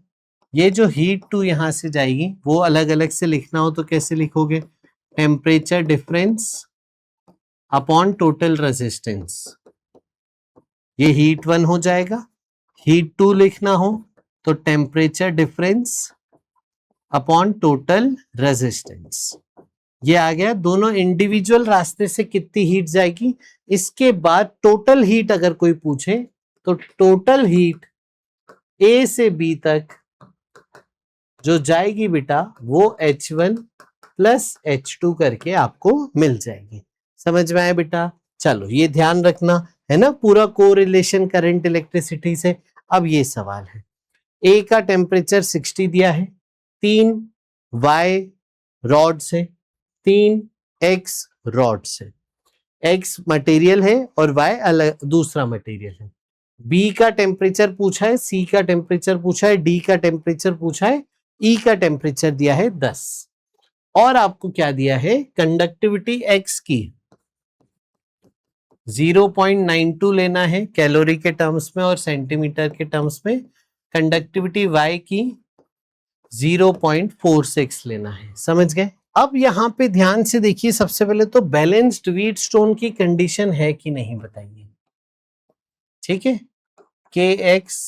ये जो हीट 2 यहां से जाएगी, वो अलग अलग से लिखना हो तो कैसे लिखोगे? Temperature difference upon total resistance. ये हीट 1 हो जाएगा। हीट 2 लिखना हो तो temperature difference upon total resistance. ये आ गया। दोनों इंडिविजुअल रास्ते से कितनी हीट जाएगी। इसके बाद टोटल हीट अगर कोई पूछे तो टोटल हीट ए से बी तक जो जाएगी बेटा वो H1 प्लस H2 करके आपको मिल जाएगी। समझ में आया बेटा? चलो ये ध्यान रखना है ना, पूरा कोरिलेशन करंट इलेक्ट्रिसिटी से। अब ये सवाल है, ए का टेम्परेचर 60 दिया है, 3 Y रॉड से, 3 X रॉड से। X मटेरियल है और Y अलग दूसरा मटेरियल है। B का टेम्परेचर पूछा है, C का टेम्परेचर पूछा है, D का टेम्परेचर पूछा है, E का टेम्परेचर दिया है 10 और आपको क्या दिया है? कंडक्टिविटी X की 0.92 लेना है कैलोरी के टर्म्स में और सेंटीमीटर के टर्म्स में। कंडक्टिविटी Y की 0.46 लेना है। समझ गए? अब यहां पे ध्यान से देखिए, सबसे पहले तो बैलेंस्ड व्हीटस्टोन की कंडीशन है कि नहीं बताइए। ठीक है, KX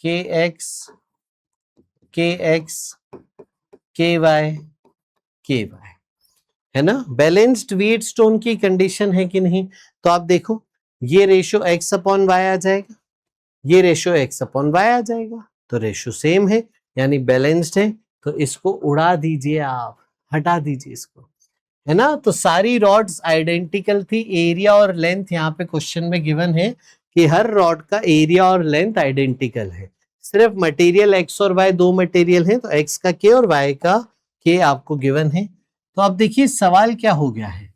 KX KX KY KY है ना, बैलेंस्ड व्हीटस्टोन की कंडीशन है कि नहीं। तो आप देखो ये रेशो X अपॉन Y आ जाएगा, ये रेशो X अपॉन Y आ जाएगा, तो रेशो सेम है यानी बैलेंस्ड है। तो इसको उड़ा दीजिए, आप हटा दीजिए इसको, है ना। तो सारी रॉड्स आइडेंटिकल थी। एरिया और लेंथ यहाँ पे क्वेश्चन में गिवन है कि हर रॉड का एरिया और लेंथ आइडेंटिकल है। सिर्फ मटेरियल X और Y दो मटेरियल है, तो X का K और Y का K आपको गिवन है। तो अब देखिए सवाल क्या हो गया है।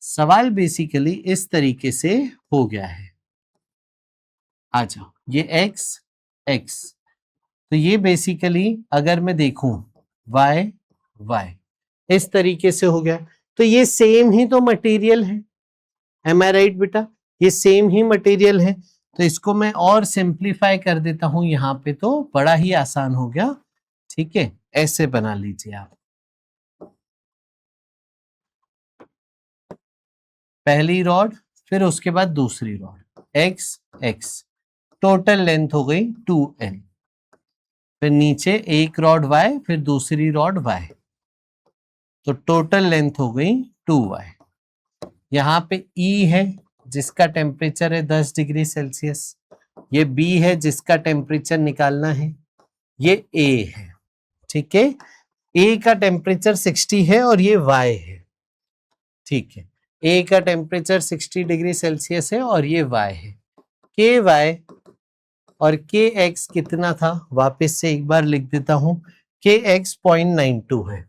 सवाल बेसिकली इस तरीके से हो गया है। आ जाओ, ये X X, तो ये बेसिकली अगर मैं देखूं Y Y इस तरीके से हो गया। तो ये सेम ही तो मटेरियल है, एम आई राइट बेटा? ये सेम ही मटेरियल है। तो इसको मैं और सिंप्लीफाई कर देता हूं यहाँ पे, तो बड़ा ही आसान हो गया। ठीक है, ऐसे बना लीजिए आप। पहली रॉड, फिर उसके बाद दूसरी rod, X X, total length हो गई 2L, फिर नीचे एक रॉड Y, फिर दूसरी रॉड Y, तो टोटल लेंथ हो गई 2Y। यहाँ पे E है जिसका टेम्परेचर है 10 डिग्री सेल्सियस, ये B है जिसका टेम्परेचर निकालना है, ये A है। ठीक है, A का टेम्परेचर 60 है और ये Y है। ठीक है, A का टेम्परेचर 60 डिग्री सेल्सियस है और ये Y है। KY और KX कितना था, वापस से एक बार लिख देता हूं, KX 0.92 है।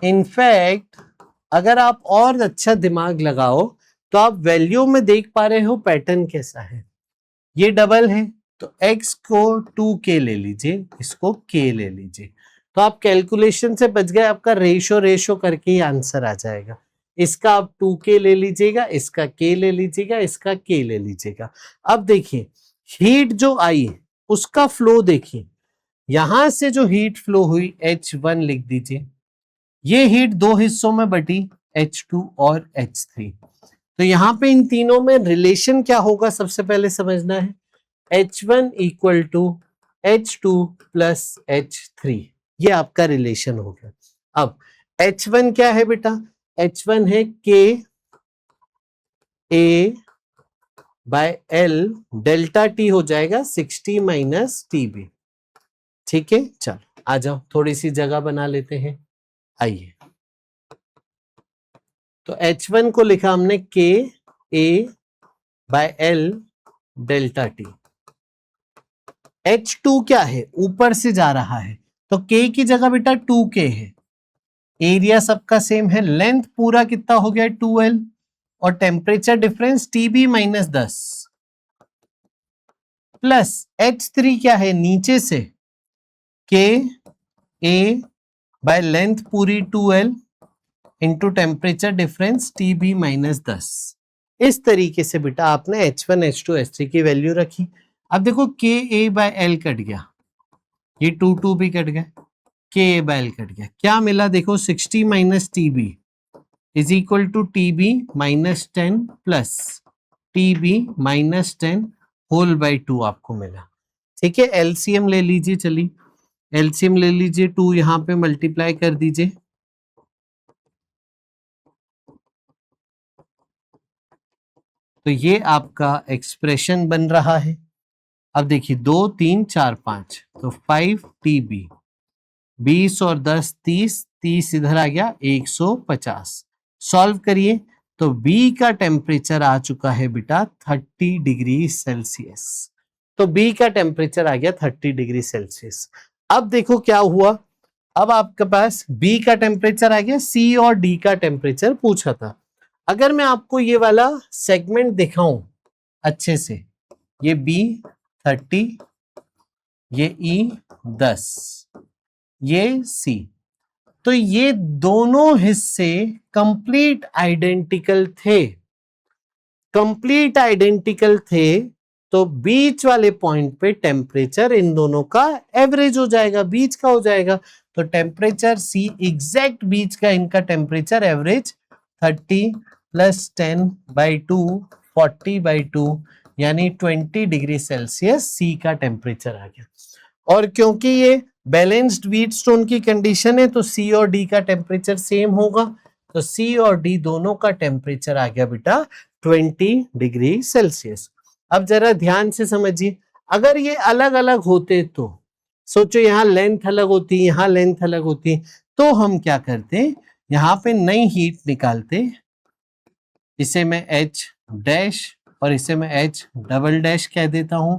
इनफैक्ट अगर आप और अच्छा दिमाग लगाओ तो आप वैल्यू में देख पा रहे हो पैटर्न कैसा है। ये डबल है तो X को 2K ले लीजिए, इसको K ले लीजिए, तो आप कैलकुलेशन से बच गए। आपका रेशो रेशो करके ही आंसर आ जाएगा। इसका आप 2K ले लीजिएगा, इसका K ले लीजिएगा, इसका K ले लीजिएगा। अब देखिए हीट जो आई उसका फ्लो देखिए, यहां से जो हीट फ्लो हुई H1 लिख दीजिए, ये हीट दो हिस्सों में बटी, H2 और H3। तो यहाँ पे इन तीनों में रिलेशन क्या होगा सबसे पहले समझना है। H1 equal to H2 plus H3, ये आपका रिलेशन हो गया। अब H1 क्या है बेटा? H1 है K A by L, delta T हो जाएगा 60 माइनस TB। ठीक है, चलो आ जाओ, थोड़ी सी जगह बना लेते हैं। आइए, तो H1 को लिखा हमने K A bye L delta T. H2 क्या है, ऊपर से जा रहा है, तो K की जगह बेटा 2K है, एरिया सबका सेम है, लेंथ पूरा कितना हो गया 2L, और temperature difference TB minus 10 plus H3 क्या है, नीचे से KA बाय लेंथ पूरी 2L into temperature difference TB minus 10। इस तरीके से बेटा आपने H1 H2 H3 की वैल्यू रखी। अब देखो KA बाय L कट गया, ये 2 भी कट गया, KA बाय L कट गया, क्या मिला देखो 60 minus TB is equal to TB minus 10 plus TB minus 10 whole by 2 आपको मिला। ठीक है, एलसीएम ले लीजिए, चलिए एलसीएम ले लीजिए, 2 यहां पे मल्टीप्लाई कर दीजिए, तो ये आपका एक्सप्रेशन बन रहा है। अब देखिए 2 3 4 5, तो 5 TB, 20 और 10 30, 30 इधर आ गया 150। सॉल्व करिए तो B का टेम्परेचर आ चुका है बेटा 30 डिग्री सेल्सियस, तो B का टेम्परेचर आ गया 30 डिग्री सेल्सियस। अब देखो क्या हुआ, अब आपके पास B का टेम्परेचर आ गया, C और D का टेम्परेचर पूछा था। अगर मैं आपको ये वाला सेगमेंट दिखाऊं अच्छे से, ये B 30, ये E 10, ये C, तो ये दोनों हिस्से कंप्लीट आइडेंटिकल थे, कंप्लीट आइडेंटिकल थे, तो बीच वाले पॉइंट पे टेम्परेचर इन दोनों का एवरेज हो जाएगा, बीच का हो जाएगा, तो टेम्परेचर C एग्जैक्ट बीच का इनका temperature average 30 plus 10 by 2 40 by 2 यानी 20 डिग्री सेल्सियस C का टेम्परेचर आ गया। और क्योंकि ये बैलेंस्ड व्हीटस्टोन की कंडीशन है तो C और D का टेम्परेचर सेम होगा, तो C और D दोनों का टेम्परेचर आ गया बेटा 20 डिग्री सेल्सियस। अब जरा ध्यान से समझिए, अगर ये अलग अलग होते तो सोचो, यहाँ लेंथ अलग होती, यहाँ लेंथ अलग होती, तो हम क्या करते, यहाँ पे नई हीट निकालते, इसे मैं H डैश और इसे मैं H डबल डैश कह देता हूं,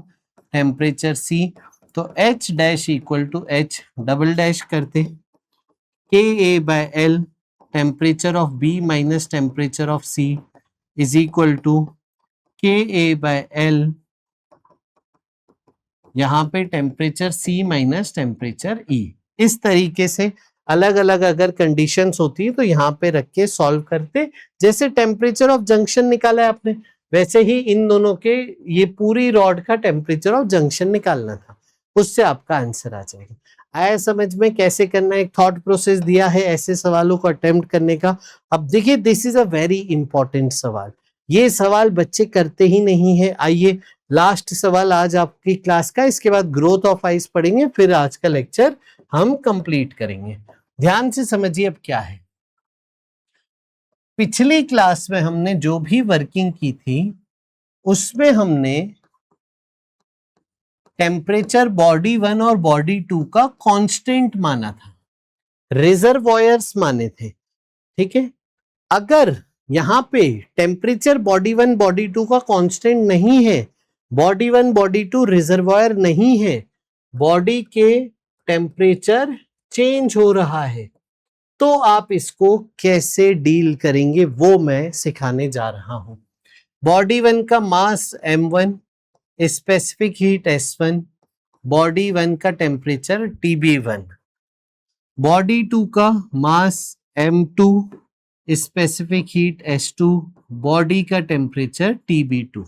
टेम्परेचर C, तो H dash equal to H double dash करते, KA by L temperature of B minus temperature of C is equal to KA by L, यहाँ पे temperature C minus temperature E। इस तरीके से अलग अलग अगर कंडीशंस होती है तो यहाँ पे रख के सॉल्व करते, जैसे टेम्परेचर ऑफ जंक्शन निकाला है आपने, वैसे ही इन दोनों के ये पूरी रॉड का टेम्परेचर ऑफ जंक्शन निकालना था, उससे आपका आंसर आ जाएगा। आया समझ में कैसे करना है, एक थॉट प्रोसेस दिया है ऐसे सवालों को अटेम्प्ट करने का। अब देखिए this is a very important सवाल, ये सवाल बच्चे करते ही नहीं है। आइए लास्ट सवाल आज आपकी क्लास का, इसके बाद ग्रोथ ऑफ आइस पढ़ेंगे, फिर आज का लेक्चर हम कंप्लीट करेंगे। ध्यान से समझिए अब क्या है, पिछली क्लास में हमने जो भी वर्किंग की थी उसमें हमने टेम्परेचर बॉडी 1 और बॉडी 2 का कांस्टेंट माना था, रिजर्वॉयर्स माने थे, ठीक है। अगर यहां पे टेम्परेचर बॉडी 1 बॉडी 2 का कांस्टेंट नहीं है, बॉडी 1 बॉडी 2 रिजर्वॉयर नहीं है, बॉडी के टेम्परेचर चेंज हो रहा है, तो आप इसको कैसे डील करेंगे वो मैं सिखाने जा रहा हूं। बॉडी 1 का मास m1, specific heat S1, body 1 का टेम्परेचर TB1, बॉडी 2 का मास m2, specific heat S2, body का टेम्परेचर TB2।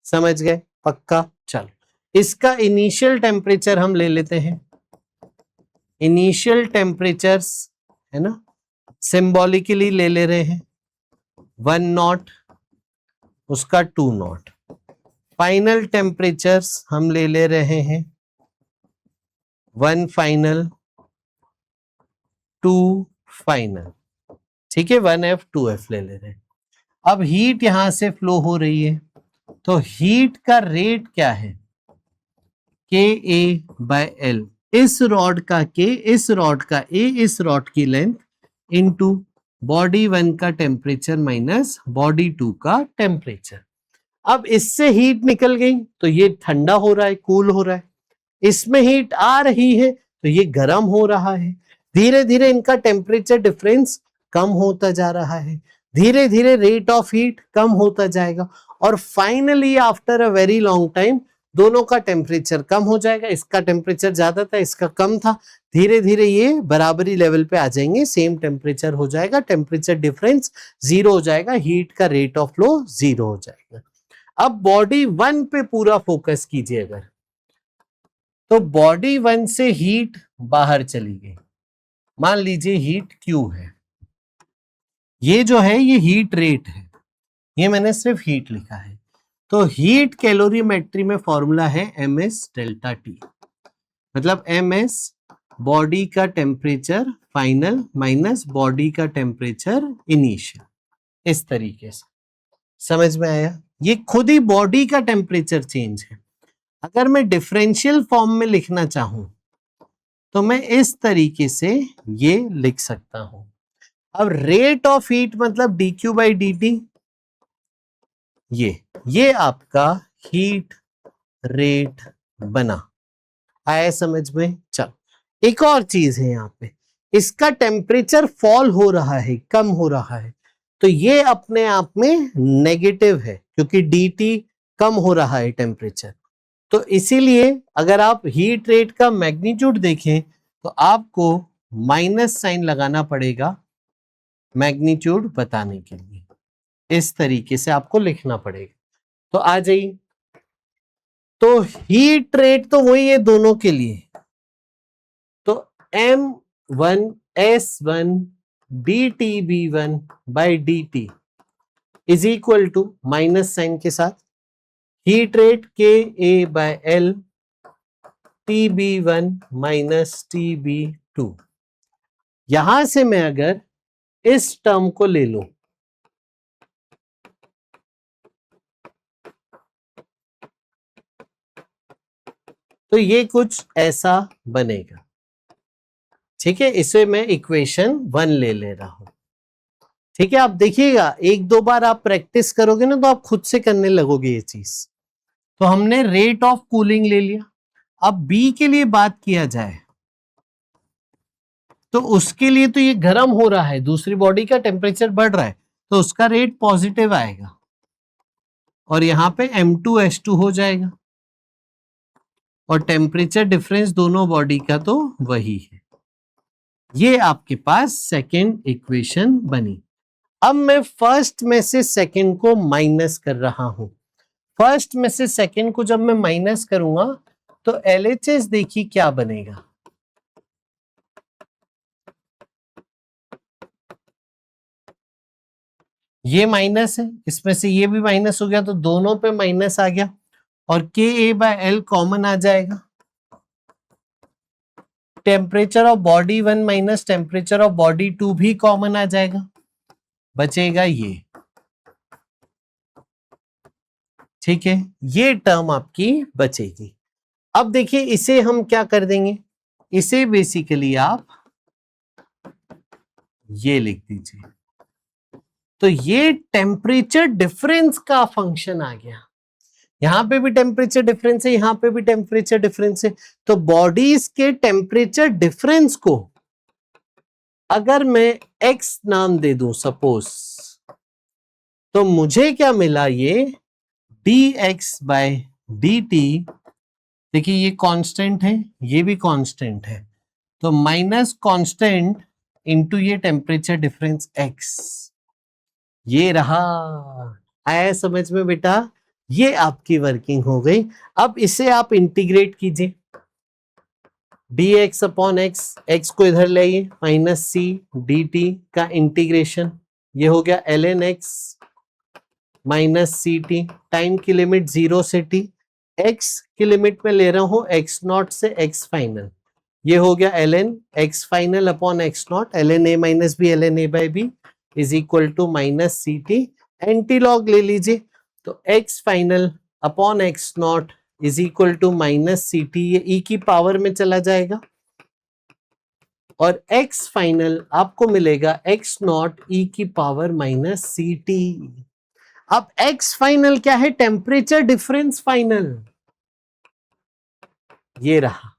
समझ गए पक्का? चलो इसका इनिशियल टेम्परेचर हम ले लेते हैं, इनिशियल टेम्परेचर्स है ना, सिंबॉलिकली ले ले रहे हैं, 1 नॉट, उसका 2 नॉट। फाइनल टेम्परेचर्स हम ले ले रहे हैं 1 फाइनल 2 फाइनल, ठीक है, 1F 2F ले ले रहे हैं। अब हीट यहां से फ्लो हो रही है, तो हीट का रेट क्या है, KA बाय L, इस रॉड का K, इस रॉड का A, इस रॉड की लेंथ इनटू बॉडी 1 का टेम्परेचर माइनस बॉडी 2 का टेम्परेचर। अब इससे हीट निकल गई तो ये ठंडा हो रहा है, कूल हो रहा है, इसमें हीट आ रही है तो ये गर्म हो रहा है। धीरे धीरे इनका टेम्परेचर डिफरेंस कम होता जा रहा है, धीरे धीरे रेट ऑफ हीट कम होता जाएगा और finally after a very long time दोनों का टेम्परेचर कम हो जाएगा। इसका टेम्परेचर ज्यादा था, इसका कम था, धीरे धीरे ये बराबरी लेवल पे आ जाएंगे, सेम टेम्परेचर हो जाएगा, टेम्परेचर डिफरेंस जीरो हो जाएगा, हीट का रेट ऑफ फ्लो जीरो हो जाएगा। अब बॉडी 1 पे पूरा फोकस कीजिए अगर, तो बॉडी 1 से हीट बाहर चली गई, मान लीजिए हीट Q है, ये जो है ये हीट रेट है, ये मैंने सिर्फ हीट लिखा है, तो हीट कैलोरीमेट्री में फॉर्मूला है ms डेल्टा T, मतलब ms बॉडी का टेम्परेचर फाइनल माइनस बॉडी का टेम्परेचर इनिशियल, इस तरीके से। समझ में आया? ये खुद ही बॉडी का टेम्परेचर चेंज है। अगर मैं डिफरेंशियल फॉर्म में लिखना चाहूं तो मैं इस तरीके से ये लिख सकता हूं। अब रेट ऑफ हीट मतलब dq बाई dt, ये आपका हीट रेट बना। आया समझ में? चलो एक और चीज है यहाँ पे, इसका टेम्परेचर फॉल हो रहा है, कम हो रहा है, तो ये अपने आप में नेगेटिव है क्योंकि dt कम हो रहा है टेम्परेचर। तो इसीलिए अगर आप हीट रेट का मैग्नीट्यूड देखें तो आपको माइनस साइन लगाना पड़ेगा मैग्नीट्यूड बताने के लिए, इस तरीके से आपको लिखना पड़ेगा। तो आ जाइए, तो हीट रेट तो वही है दोनों के लिए, तो m1 s1 dtb1 by dt is equal to minus sign के साथ heat rate KA by L TB1 minus TB2। यहां से मैं अगर इस टर्म को ले लूं तो ये कुछ ऐसा बनेगा, ठीक है। इसे मैं इक्वेशन 1 ले रहा हूं, ठीक है। आप देखिएगा एक दो बार आप प्रैक्टिस करोगे ना तो आप खुद से करने लगोगे ये चीज। तो हमने रेट ऑफ कूलिंग ले लिया। अब B के लिए बात किया जाए तो उसके लिए तो ये गर्म हो रहा है, दूसरी बॉडी का टेम्परेचर बढ़ रहा है, तो उसका रेट पॉजिटिव आएगा और यहां पे M2S2 हो जाएगा और टेम्परेचर डिफरेंस दोनों बॉडी का तो वही है। ये आपके पास सेकेंड इक्वेशन बनी। अब मैं फर्स्ट में से सेकेंड को माइनस कर रहा हूं। फर्स्ट में से सेकेंड को जब मैं माइनस करूंगा तो LHS देखिए क्या बनेगा, ये माइनस है, इसमें से ये भी माइनस हो गया तो दोनों पे माइनस आ गया और KA बाय L कॉमन आ जाएगा। Temperature of body 1 minus temperature of body 2 भी कॉमन आ जाएगा, बचेगा ये, ठीक है। ये टर्म आपकी बचेगी। अब देखिए इसे हम क्या कर देंगे, इसे बेसिकली आप ये लिख दीजिए, तो ये टेम्परेचर डिफरेंस का फंक्शन आ गया। यहां पे भी टेम्परेचर डिफरेंस है, यहां पे भी टेम्परेचर डिफरेंस है, तो बॉडीज के टेम्परेचर डिफरेंस को अगर मैं x नाम दे दूं सपोज, तो मुझे क्या मिला, ये dx बाय dt, देखिए ये कांस्टेंट है, ये भी कांस्टेंट है, तो माइनस कांस्टेंट इंटू ये टेम्परेचर डिफरेंस x, ये रहा। आया समझ में बेटा? ये आपकी वर्किंग हो गई। अब इसे आप इंटीग्रेट कीजिए, dx अपॉन x को इधर ले आइए, माइनस c dt का इंटीग्रेशन, ये हो गया ln x minus ct, time की लिमिट 0 से t, x की लिमिट में ले रहा हूं x नॉट से x फाइनल, ये हो गया ln x final upon x naught, ln a minus b ln a by b is equal to minus ct, antilog ले लीजिए, तो x final upon x naught is equal to minus ct, ये e की power में चला जाएगा और x final आपको मिलेगा x नॉट e की पावर माइनस ct। अब x फाइनल क्या है? टेम्परेचर डिफरेंस फाइनल, ये रहा।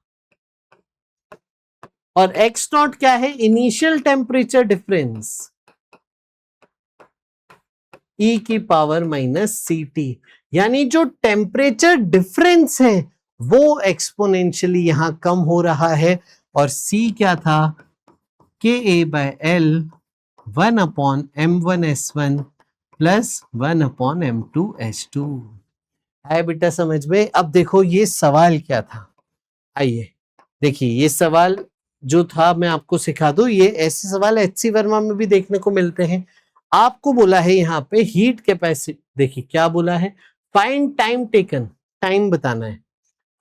और x नॉट क्या है? इनिशियल टेम्परेचर डिफरेंस, e की पावर माइनस ct। यानी जो टेम्परेचर डिफरेंस है वो एक्सपोनेंशियली यहां कम हो रहा है। और c क्या था? KA/L 1/m1s1 plus 1/m2s2। है बेटा समझ में? अब देखो ये सवाल क्या था, आइए देखिए। ये सवाल जो था मैं आपको सिखा दूं, ये ऐसे सवाल HC वर्मा में भी देखने को मिलते हैं। आपको बोला है यहाँ पे हीट कैपेसिटी, देखिए क्या बोला है, फाइंड टाइम टेकन, टाइम बताना है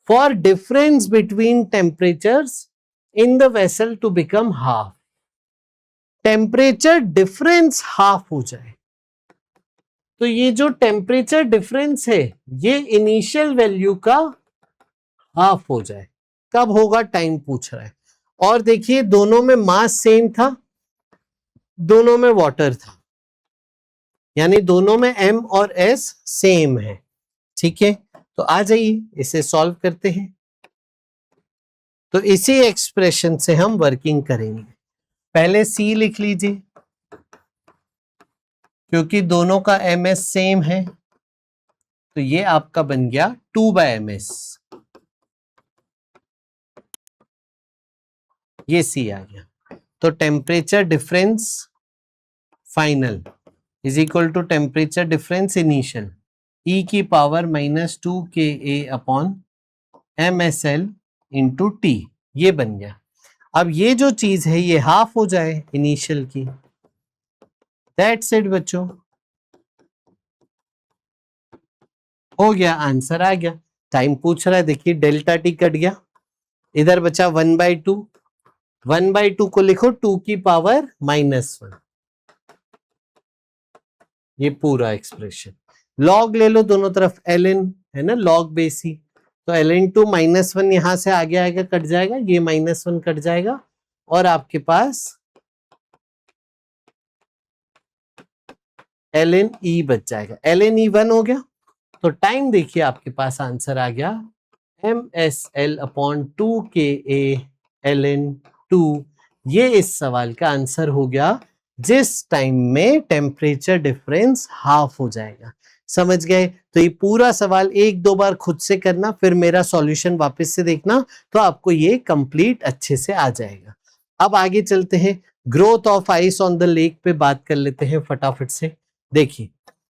for difference between temperatures in the vessel to become half. Temperature difference half हो जाए, तो ये जो टेम्परेचर डिफरेंस है ये इनिशियल वैल्यू का हाफ हो जाए, कब होगा? टाइम पूछ रहा है। और देखिए दोनों में मास सेम था, दोनों में वाटर था, यानी दोनों में m और s सेम है। ठीक है, तो आ जाइए इसे सॉल्व करते हैं। तो इसी एक्सप्रेशन से हम वर्किंग करेंगे। पहले c लिख लीजिए, क्योंकि दोनों का ms सेम है, तो ये आपका बन गया 2/ms। ये c आ गया। तो temperature difference final is equal to temperature difference initial, e की power minus 2KA upon MSL into T, ये बन गया। अब ये जो चीज है ये हाफ हो जाए इनिशियल की, दैट्स इट बच्चों, हो गया, आंसर आ गया। टाइम पूछ रहा है, देखिए डेल्टा टी कट गया, इधर बचा 1/2, 1/2 को लिखो 2 की पावर -1, ये पूरा एक्सप्रेशन। लॉग ले लो दोनों तरफ, ln है ना, लॉग बेसी, तो ln2 -1 यहां से आगे आएगा, कट जाएगा, ये -1 कट जाएगा, और आपके पास ln e बच जाएगा। ln e 1 हो गया, तो टाइम देखिए आपके पास आंसर आ गया MSL अपॉन 2KA ln 2। ये इस सवाल का आंसर हो गया, जिस टाइम में टेम्परेचर डिफरेंस हाफ हो जाएगा। समझ गए? तो ये पूरा सवाल एक दो बार खुद से करना, फिर मेरा सॉल्यूशन वापस से देखना, तो आपको ये कंप्लीट अच्छे से आ जाएगा। अब आगे चलते हैं, growth of ice on the lake पे बात कर लेते हैं फटाफट से। देखिए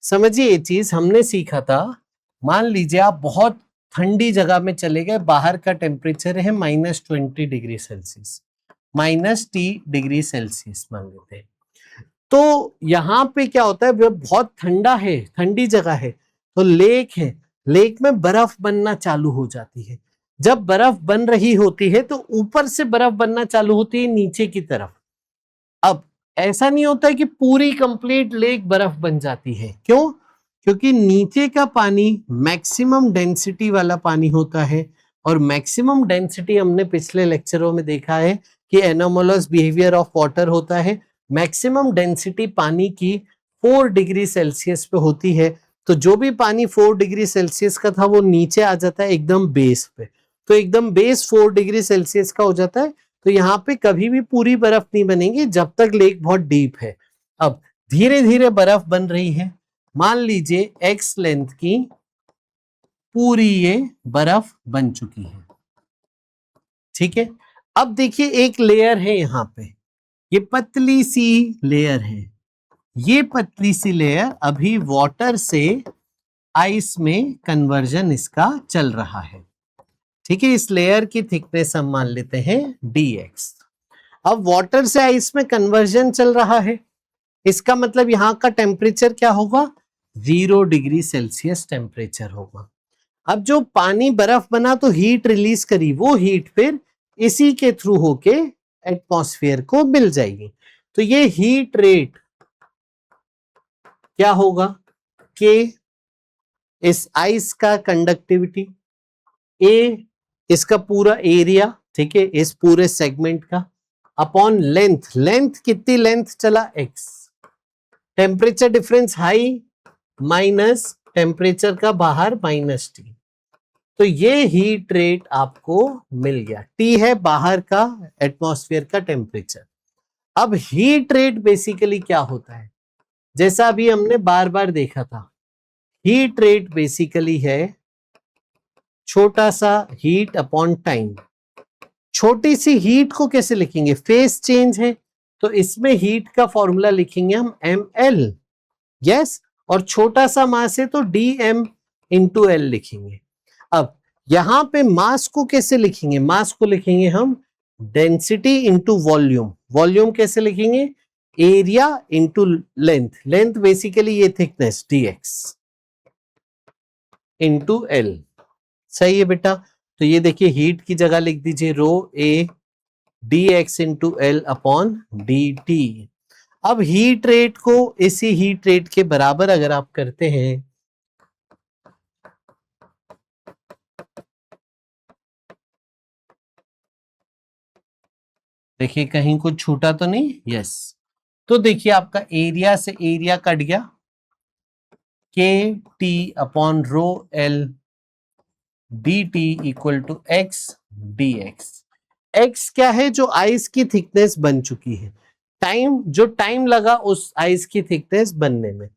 समझिए, ये चीज हमने सीखा था। मान लीजिए आप बहुत ठंडी जगह में चले गए, बाहर का टेम्परेचर है -20 degree Celsius, -T degree Celsius मान लेते हैं। तो यहाँ पे क्या होता है, बहुत ठंडा है, ठंडी जगह है, तो लेक है, लेक में बर्फ बनना चालू हो जाती है। जब बर्फ बन रही होती है तो ऊपर से बर्फ बनना चालू होती है नीचे की तरफ। अब ऐसा नहीं होता है कि पूरी कंप्लीट लेक बर्फ बन जाती है, क्यों? क्योंकि नीचे का पानी मैक्सिमम डेंसिटी वाला पानी होता है, और मैक्सिमम डेंसिटी हमने पिछले लेक्चरों में देखा है कि एनोमलस बिहेवियर ऑफ वाटर होता है। मैक्सिमम डेंसिटी पानी की 4 डिग्री सेल्सियस पे होती है, तो जो भी पानी 4 डिग्री सेल्सियस का था वो नीचे आ जाता है एकदम बेस पे, तो एकदम बेस 4 डिग्री सेल्सियस का हो जाता है। तो यहाँ पे कभी भी पूरी बर्फ नहीं बनेगी जब तक लेक बहुत डीप है। अब धीरे धीरे बर्फ बन रही है, मान लीजिए x लेंथ की पूरी ये बर्फ बन चुकी है। ठीक है, अब देखिए एक लेयर है यहाँ पे, ये पतली सी लेयर है, ये पतली सी लेयर अभी वाटर से आइस में कन्वर्जन इसका चल रहा है। ठीक है, इस लेयर की थिकनेस हम मान लेते हैं dx। अब वाटर से आइस में कन्वर्जन चल रहा है, इसका मतलब यहाँ का टेम्परेचर क्या होगा? 0 डिग्री सेल्सियस टेम्परेचर होगा। अब जो पानी बर्फ बना तो हीट रिलीज करी, वो हीट फिर इसी के थ्रू होके एटमॉस्फेयर को मिल जाएगी। तो ये हीट रेट क्या होगा? K इस आइस का कंडक्टिविटी, A इसका पूरा एरिया, ठीक है, इस पूरे सेगमेंट का, अपॉन लेंथ, लेंथ कितनी लेंथ चला? x। Temperature difference high, minus temperature का बाहर माइनस टी, तो ये हीट रेट आपको मिल गया। टी है बाहर का एटमॉस्फेयर का टेम्परेचर। अब हीट रेट बेसिकली क्या होता है, जैसा अभी हमने बार बार देखा था, हीट रेट बेसिकली है छोटा सा हीट अपॉन टाइम। छोटी सी हीट को कैसे लिखेंगे, फेस चेंज है तो इसमें हीट का फॉर्मूला लिखेंगे हम ml, यस, और छोटा सा मास है तो dm इंटू एल लिखेंगे। अब यहां पे मास को कैसे लिखेंगे, मास को लिखेंगे हम डेंसिटी इंटू वॉल्यूम। वॉल्यूम कैसे लिखेंगे, area into length, length basically ये थिकनेस dx इंटू एल। सही है बेटा, तो ये देखिए हीट की जगह लिख दीजिए रो ए dx into L upon dt। अब हीट रेट को इसी हीट रेट के बराबर अगर आप करते हैं, देखिए कहीं कुछ छूटा तो नहीं, यस, तो देखिए आपका एरिया से एरिया कट गया, K T upon rho L D T equal to X D X. X क्या है, जो आइस की थिकनेस बन चुकी है, टाइम जो टाइम लगा उस आइस की थिकनेस बनने में,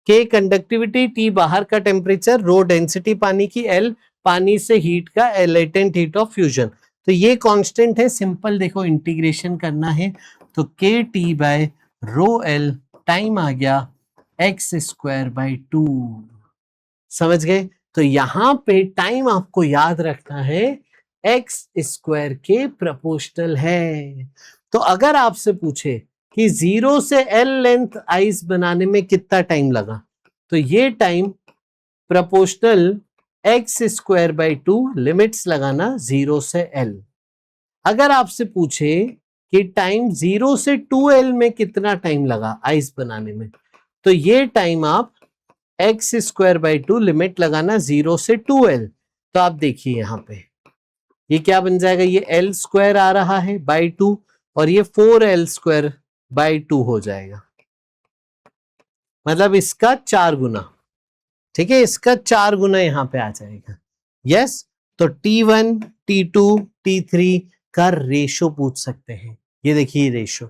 के कंडक्टिविटी, टी बाहर का टेम्परेचर, रो डेंसिटी पानी की, एल पानी से हीट का लेटेंट हीट ऑफ फ्यूजन। तो ये कांस्टेंट है, सिंपल देखो इंटीग्रेशन करना है तो K T by rho L time आ गया एक्स स्क्वायर बाय 2। समझ गए, तो यहां पे टाइम आपको याद रखना है एक्स स्क्वायर के प्रोपोर्शनल है। तो अगर आपसे पूछे कि 0 से एल लेंथ आइस बनाने में कितना टाइम लगा, तो ये time proportional x square by 2, limits लगाना 0 से एल। अगर आपसे पूछे कि टाइम 0 से 2l में कितना टाइम लगा आइस बनाने में, तो ये टाइम आप एक्स स्क्वायर बाई 2 लिमिट लगाना 0 से 2l। तो आप देखिए यहां पे ये क्या बन जाएगा, ये एल स्क्वायर आ रहा है बाई 2 और ये 4l स्क्वायर बाई 2 हो जाएगा, मतलब इसका 4 गुना। ठीक है, इसका 4 गुना यहां पे आ जाएगा, यस। तो T1 T2 T3 का रेशो पूछ सकते हैं। ये देखिए ratio,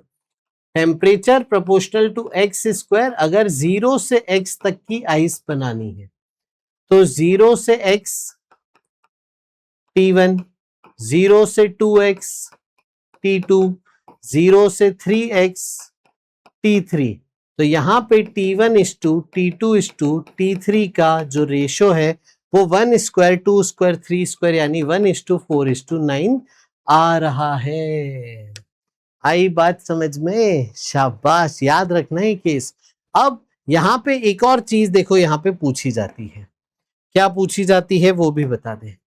temperature proportional to X square. अगर 0 से x तक की आइस बनानी है तो 0 से x T1, 0 से 2x T2, 0 से 3x T3। तो यहां पे T1 is to T2 is to T3 का जो रेशो है वो 1 स्क्वायर 2 स्क्वायर 3 स्क्वायर यानी 1:4:9 आ रहा है। आई बात समझ में, शाबाश, याद रखना है केस। अब यहां पे एक और चीज देखो यहां पे पूछी जाती है, क्या पूछी जाती है वो भी बता दे।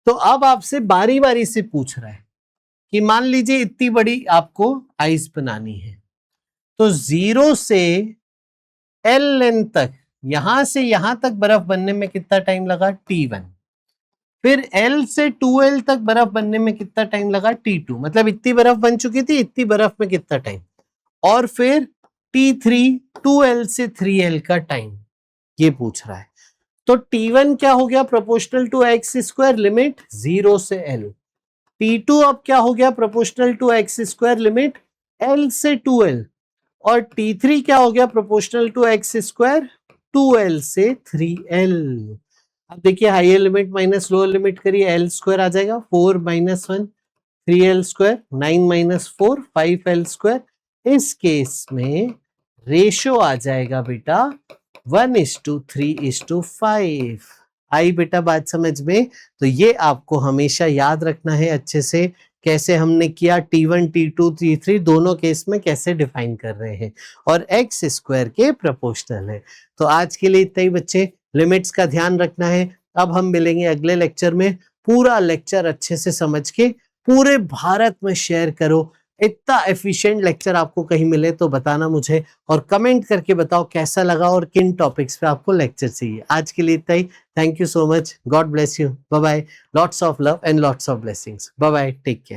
तो अब आपसे बारी बारी से पूछ रहा है कि मान लीजिए इतनी बड़ी आपको आइस बनानी है, तो 0 से एल लेंथ तक, यहां से यहां तक बर्फ बनने में कितना टाइम लगा, T1। फिर L से 2L तक बर्फ बनने में कितना टाइम लगा, T2। मतलब इतनी बर्फ बन चुकी थी, इतनी बर्फ में कितना टाइम, और फिर T3 2L से 3L का टाइम, ये पूछ रहा है। तो T1 क्या हो गया, proportional to X square limit 0 से L। T2 अब क्या हो गया, proportional to X square limit L से 2L। और T3 क्या हो गया, proportional to X square 2L से 3L। अब देखिए higher limit minus lower limit करिए, एल स्क्वायर आ जाएगा 4 - 1 3L स्क्वायर, 9 - 4 5L स्क्वायर। इस केस में रेशो आ जाएगा बेटा 1:3:5। आई बेटा बात समझ में। तो ये आपको हमेशा याद रखना है अच्छे से, कैसे हमने किया T1 T2 T3 दोनों केस में कैसे डिफाइन कर रहे हैं, और एक्स स्क्वायर के प्रोपोर्शनल है। तो आज के लिए इतना ही बच्चे, लिमिट्स का ध्यान रखना है। अब हम मिलेंगे अगले लेक्चर में, पूरा लेक्चर अच्छे से समझ के पूरे भारत में शेयर करो। इतना एफिशिएंट लेक्चर आपको कहीं मिले तो बताना मुझे, और कमेंट करके बताओ कैसा लगा और किन टॉपिक्स पे आपको लेक्चर चाहिए। आज के लिए इतना ही, thank you so much, God bless you, bye bye, lots of love and lots of blessings, bye bye, take care.